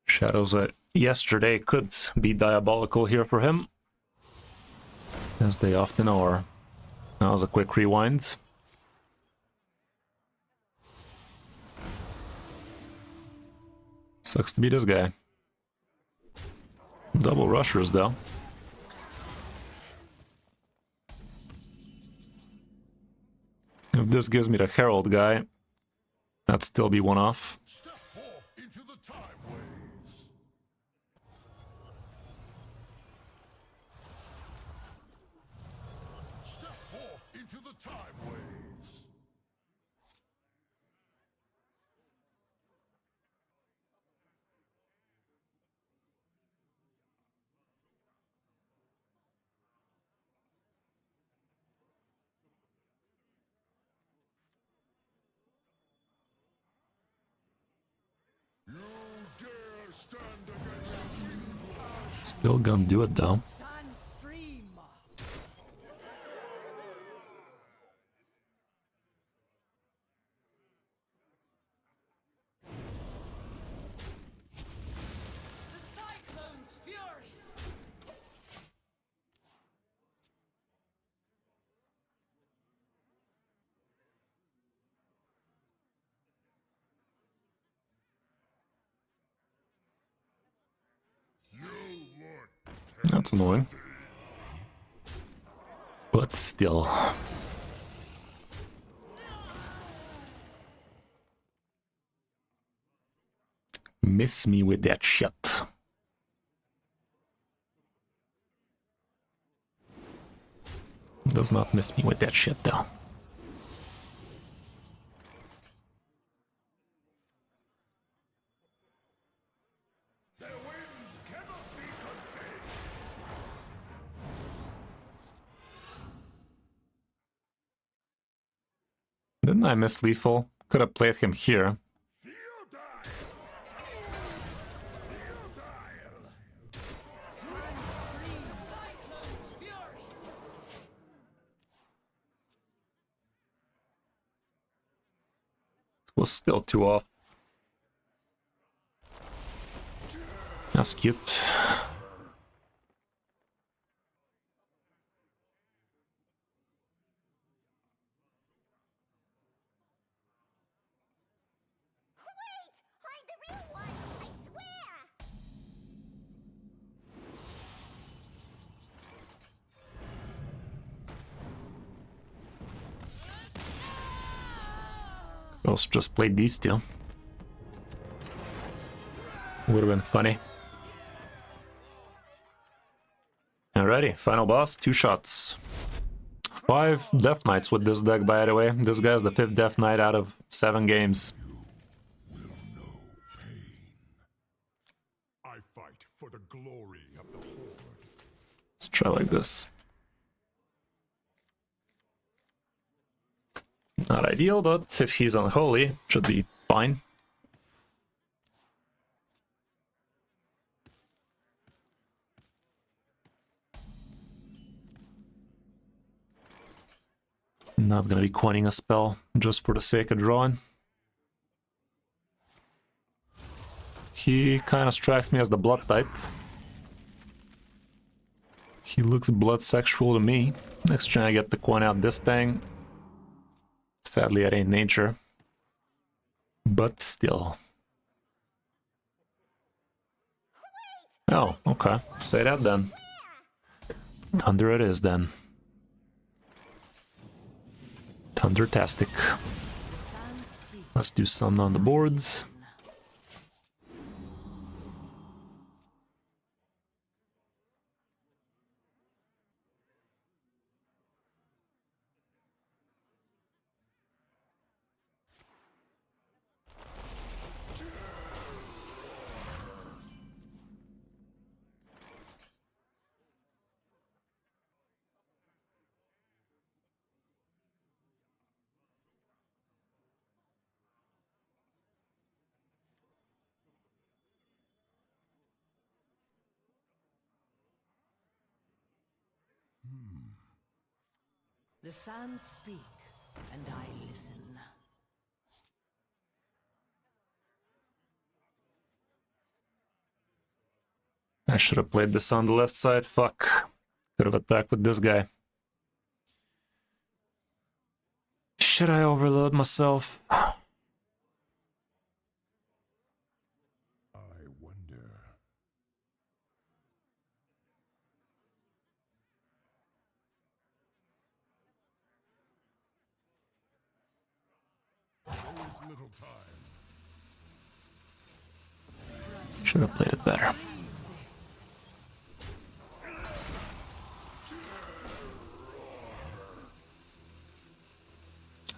Shadows that yesterday could be diabolical here for him, as they often are. That was a quick rewind. Sucks to be this guy. Double rushers though. If this gives me the Herald guy, that'd still be one off. Step forth into the time ways. Step forth into the time ways. You dare stand against the Windlord? Still gonna do it though. Sand stream. The cyclone's fury. You look That's annoying. But still. Miss me with that shit. Does not miss me with that shit though. The winds cannot be contained. Didn't I miss lethal? Could have played him here. Theodile! Cyclone's fury. Was still 2 off. That's cute. Wait! I'm the real one! I swear! Also just played these two. Would have been funny. Alrighty, final boss, 2 shots. 5 Death Knights with this deck, by the way. This guy's the 5th Death Knight out of 7 games. I fight for the glory of the Horde. Let's try like this. Not ideal, but if he's unholy, should be fine. Not gonna be coining a spell just for the sake of drawing. He kind of strikes me as the blood type. He looks blood sexual to me. Next trying to get to coin out this thing. Sadly, it ain't nature. But still. Oh, okay. Say that then. Thunder it is then. Thundertastic. Let's do something on the boards. The sands speak, and I listen. I should have played this on the left side. Fuck. Could have attacked with this guy. Should I overload myself? I wonder. There is little time. Should have played it better.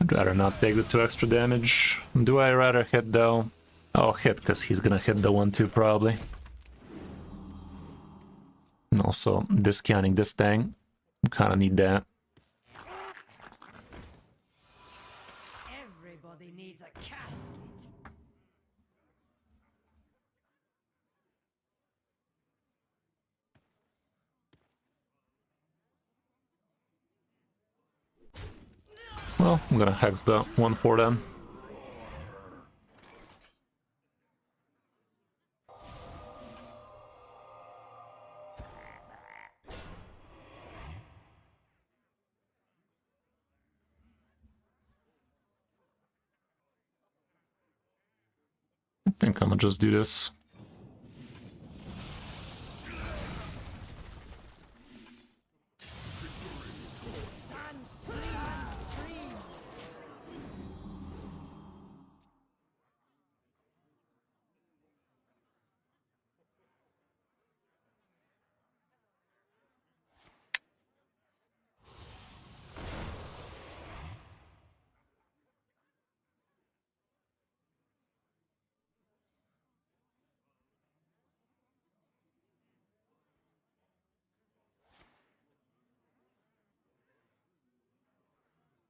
I'd rather not take the 2 extra damage. Do I rather hit though? Oh, hit, because he's gonna hit the 1-2 probably. And also discounting this thing. Kinda need that. Everybody needs a casket. Well, I'm gonna hex the 1-4 then. I think I'm gonna just do this.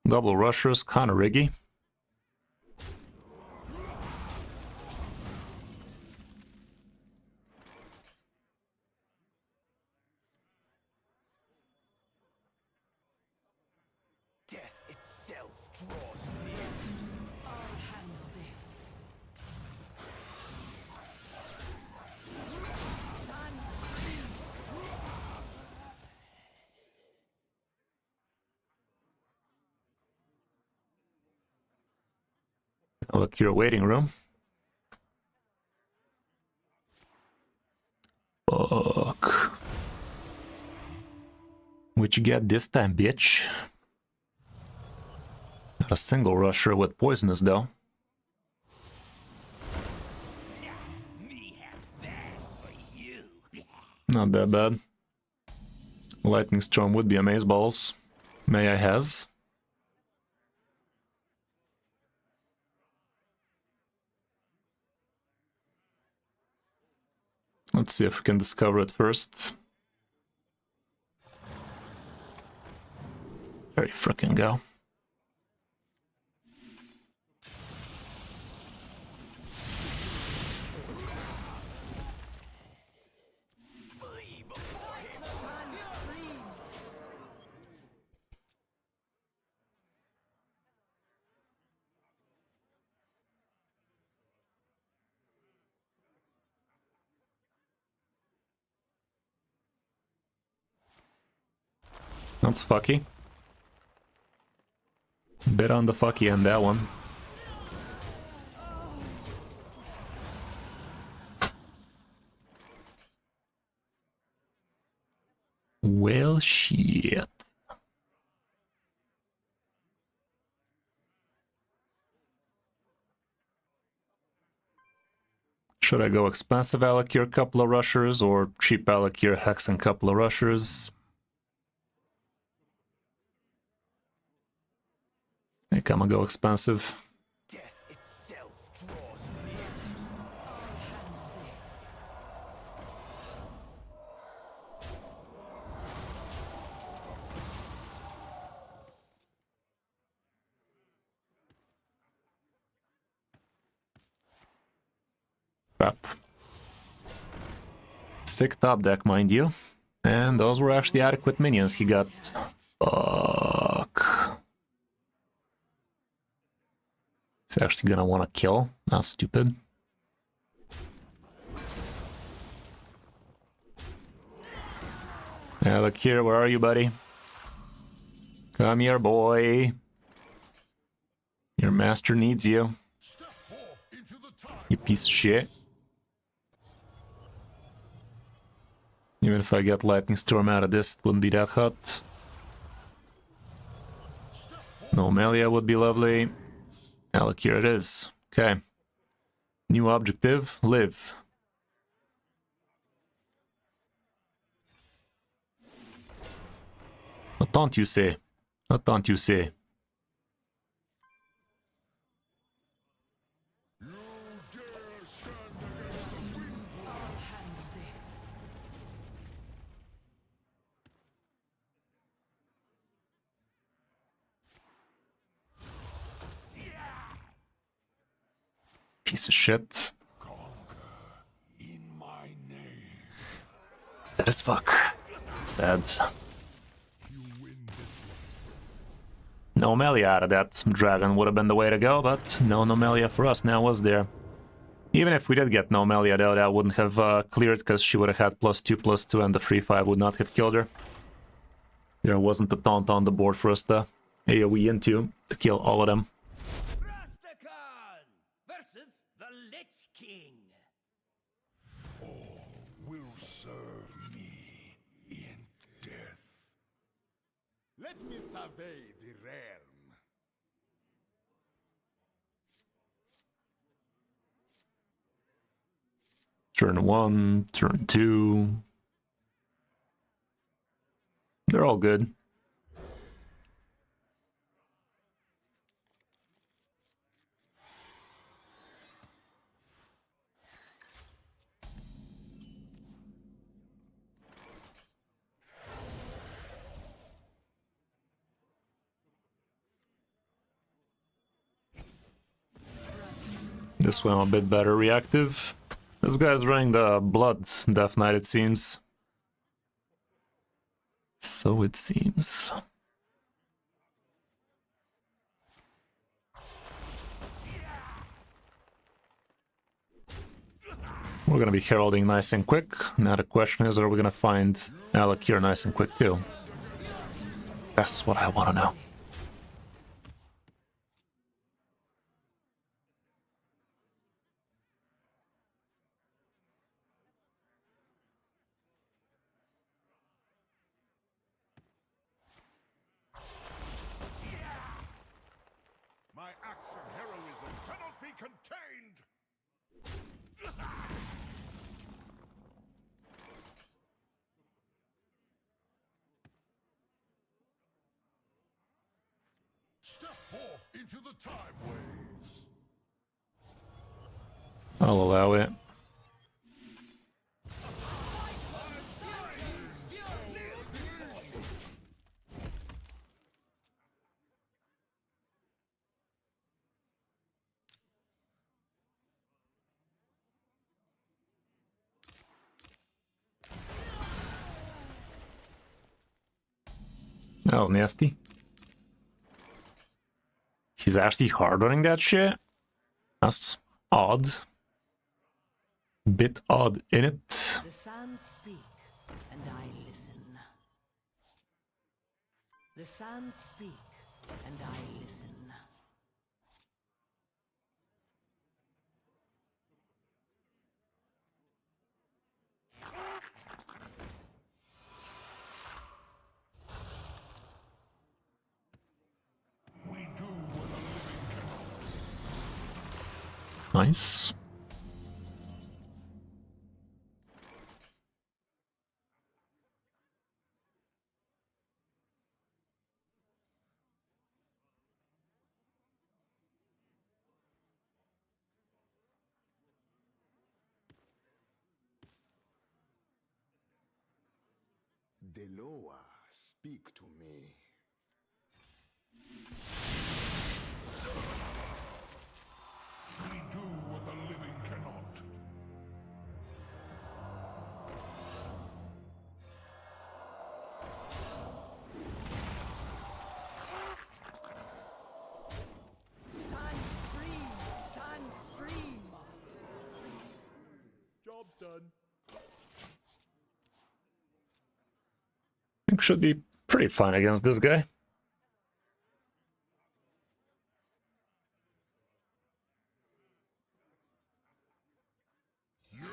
Double rushers, kinda riggy. Death itself draws near. I'll handle this. Look, your waiting room. Fuck. What you get this time, bitch? Not a single rusher with poisonous, though. Me have that for you. Not that bad. Lightning Storm would be amazeballs. Maya has. Let's see if we can discover it first. There you frickin' go. That's fucky. Bit on the fucky end, that one. Well, shit. Should I go expensive Alakir, couple of rushers, or cheap Alakir, Hex and couple of rushers? I think I'm gonna go expensive. Crap. Sick top deck, mind you. And those were actually adequate minions he got. Fuck. He's actually gonna want to kill. That's stupid. Yeah, look here, where are you, buddy? Come here, boy. Your master needs you. Step forth into the time. You piece of shit. Even if I get Lightning Storm out of this, it wouldn't be that hot. No Melia would be lovely. Now look, here it is. Okay. New objective, live. What don't you say? What don't you say? You dare stand against the wind. I'll handle this. Piece of shit. In my name. That is fuck. Sad. No Melia out of that. Dragon would have been the way to go, but no Melia for us now, was there? Even if we did get no Melia, though, that wouldn't have cleared, because she would have had +2/+2, and the 3/5 would not have killed her. There wasn't a taunt on the board for us to AoE into to kill all of them. Rastakhan versus the Lich King. Will serve me in death. Let me survey the realm. Turn 1, turn 2. They're all good. This one a bit better reactive. This guy's running the Blood Death Knight, it seems. So it seems. We're gonna be heralding nice and quick. Now the question is, are we gonna find Alec here nice and quick too? That's what I wanna know. My acts of heroism cannot be contained. Step forth into the time ways. I'll allow it. That was nasty. He's actually hard running that shit? That's odd. Bit odd in it. The sands speak, and I listen. The sands speak, and I listen. We do what the living cannot. Nice. Deloa, speak to me. We do what the living cannot. Sand stream! Sand stream! Job's done. I think should be pretty fine against this guy. You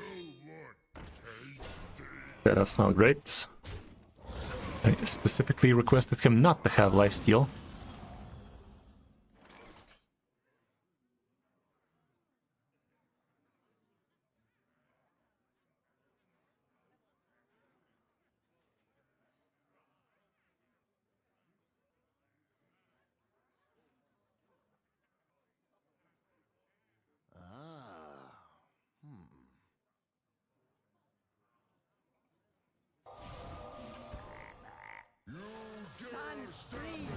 look tasty. Yeah, that's not great. I specifically requested him not to have lifesteal. Sand stream!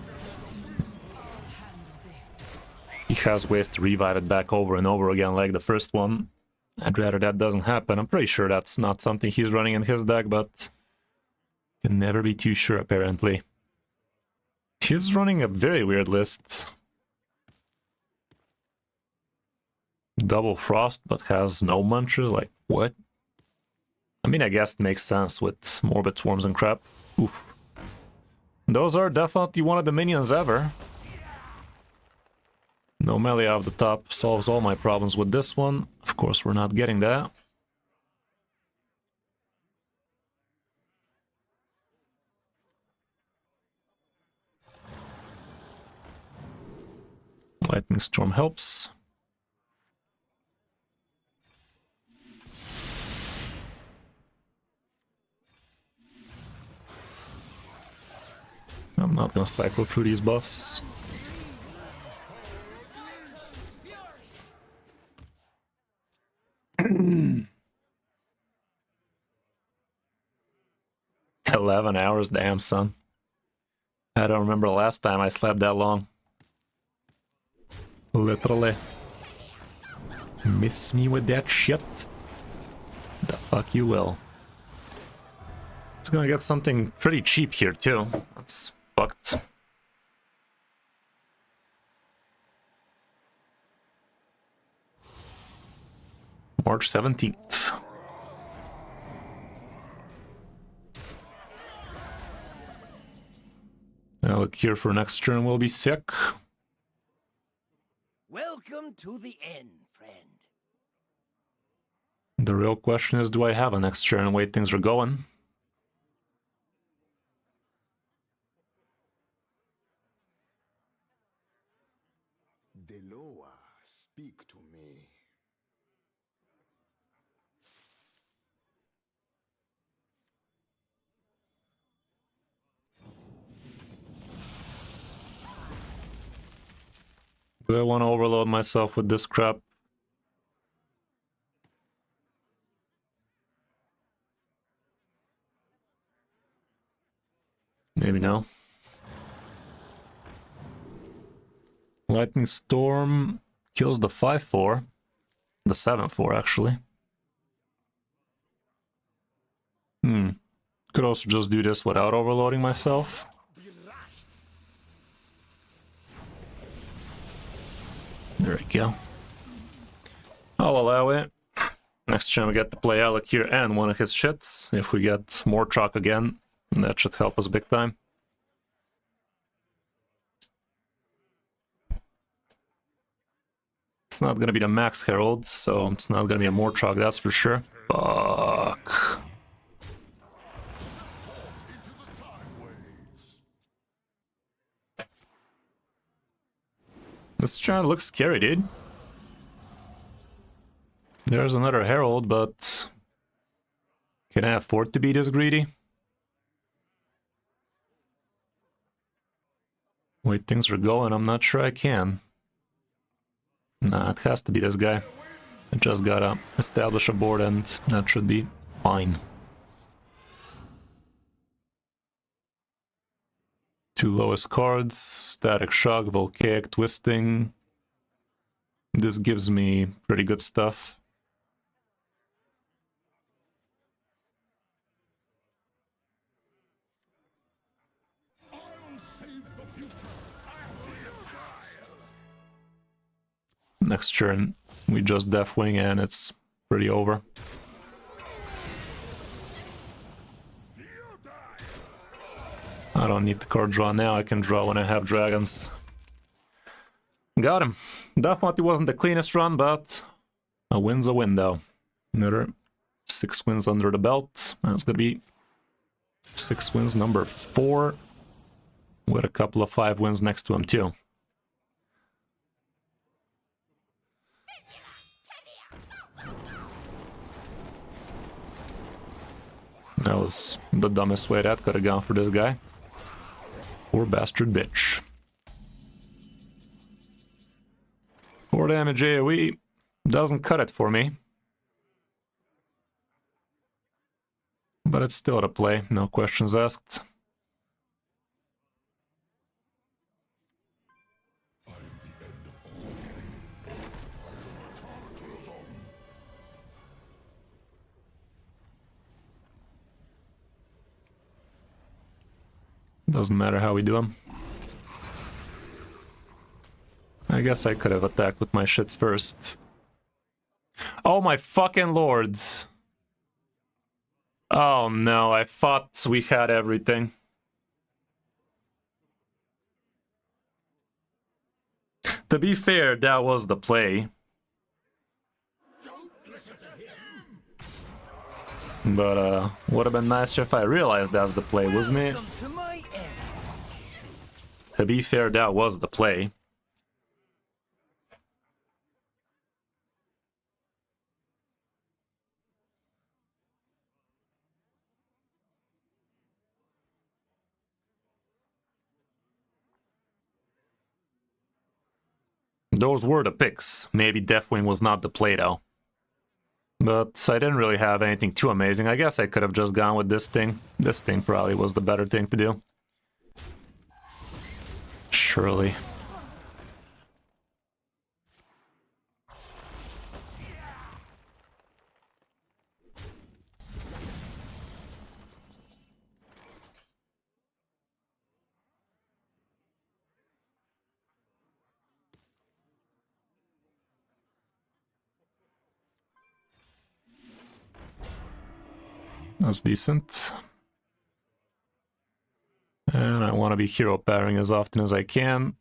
I'll handle this. He has ways to revive it back over and over again like the first one. I'd rather that doesn't happen. I'm pretty sure that's not something he's running in his deck, but can never be too sure apparently. He's running a very weird list. Double Frost, but has no munchers, like what? I mean, I guess it makes sense with Morbid Swarms and crap. Oof. Those are definitely one of the minions ever. No melee off the top solves all my problems with this one. Of course, we're not getting that. Lightning Storm helps. I'm not gonna cycle through these buffs. Fury! 11 hours, damn son. I don't remember the last time I slept that long. Literally. Miss me with that shit? The fuck you will. It's gonna get something pretty cheap here too. That's fucked. March 17th. Now look here for next turn will be sick. Welcome to the end, friend. The real question is, do I have a next turn and way things are going? Deloa, speak to me. Do I want to overload myself with this crap? Maybe no. Lightning Storm kills the 5-4. The 7-4, actually. Could also just do this without overloading myself. There we go. I'll allow it. Next turn we get to play Alec here and one of his shits. If we get more chalk again, that should help us big time. It's not gonna be the max Herald, so it's not gonna be a more chalk, that's for sure. Fuck. This giant looks scary, dude. There's another Herald, but can I afford to be this greedy? Wait, things are going, I'm not sure I can. Nah, it has to be this guy. I just gotta establish a board and that should be fine. Two lowest cards, Static Shock, Volcaic, Twisting. This gives me pretty good stuff. Next turn, we just Deathwing and it's pretty over. I don't need the card draw now, I can draw when I have dragons. Got him. Definitely wasn't the cleanest run, but a win's a win though. Another 6 wins under the belt. That's gonna be 6 wins number 4, with a couple of 5 wins next to him too. That was the dumbest way that could have gone for this guy. Poor bastard bitch. 4 damage AoE doesn't cut it for me. But it's still at a play, no questions asked. Doesn't matter how we do them. I guess I could have attacked with my shits first. Oh my fucking lords! Oh no, I thought we had everything. To be fair, that was the play. But would have been nice if I realized that's the play, wasn't it? To be fair, that was the play. Those were the picks. Maybe Deathwing was not the play though. But I didn't really have anything too amazing. I guess I could have just gone with this thing. This thing probably was the better thing to do. Surely. That's decent. And I want to be hero pairing as often as I can.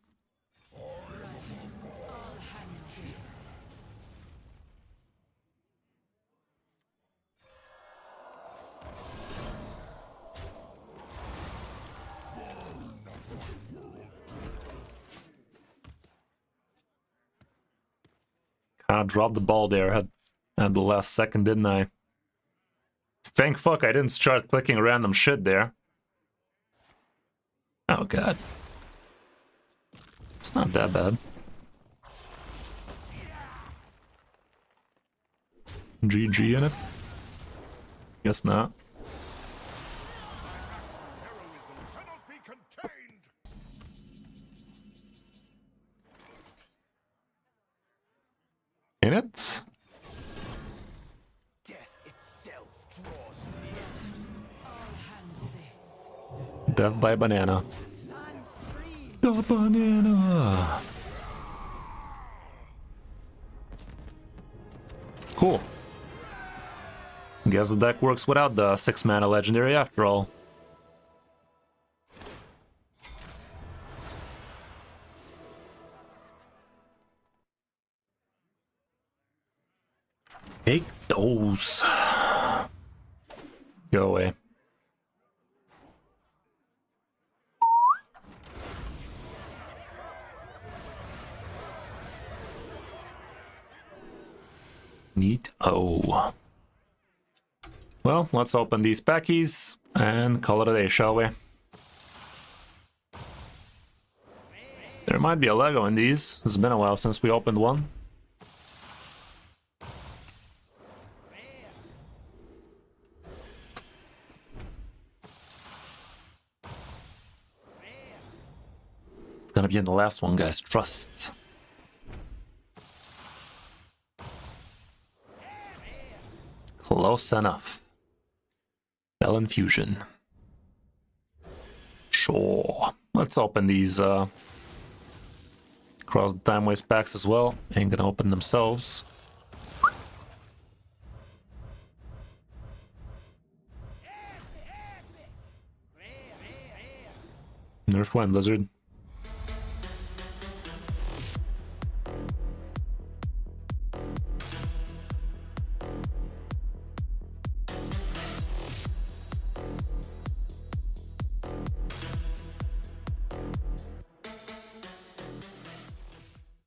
Kind of dropped the ball there at the last second, didn't I? Thank fuck I didn't start clicking random shit there. Oh god. It's not that bad. GG in it? Guess not. Heroism cannot be contained. In it? Death itself draws near. I'll handle this. Death by banana. The banana! Cool. Guess the deck works without the 6-mana legendary after all. Take those. Go away. Neat. Oh. Well, let's open these packies and call it a day, shall we? There might be a Lego in these. It's been a while since we opened one. It's gonna be in the last one, guys. Trust. Close enough. Spell infusion. Sure. Let's open these cross the time waste packs as well. Ain't gonna open themselves. Nerf Land Blizzard.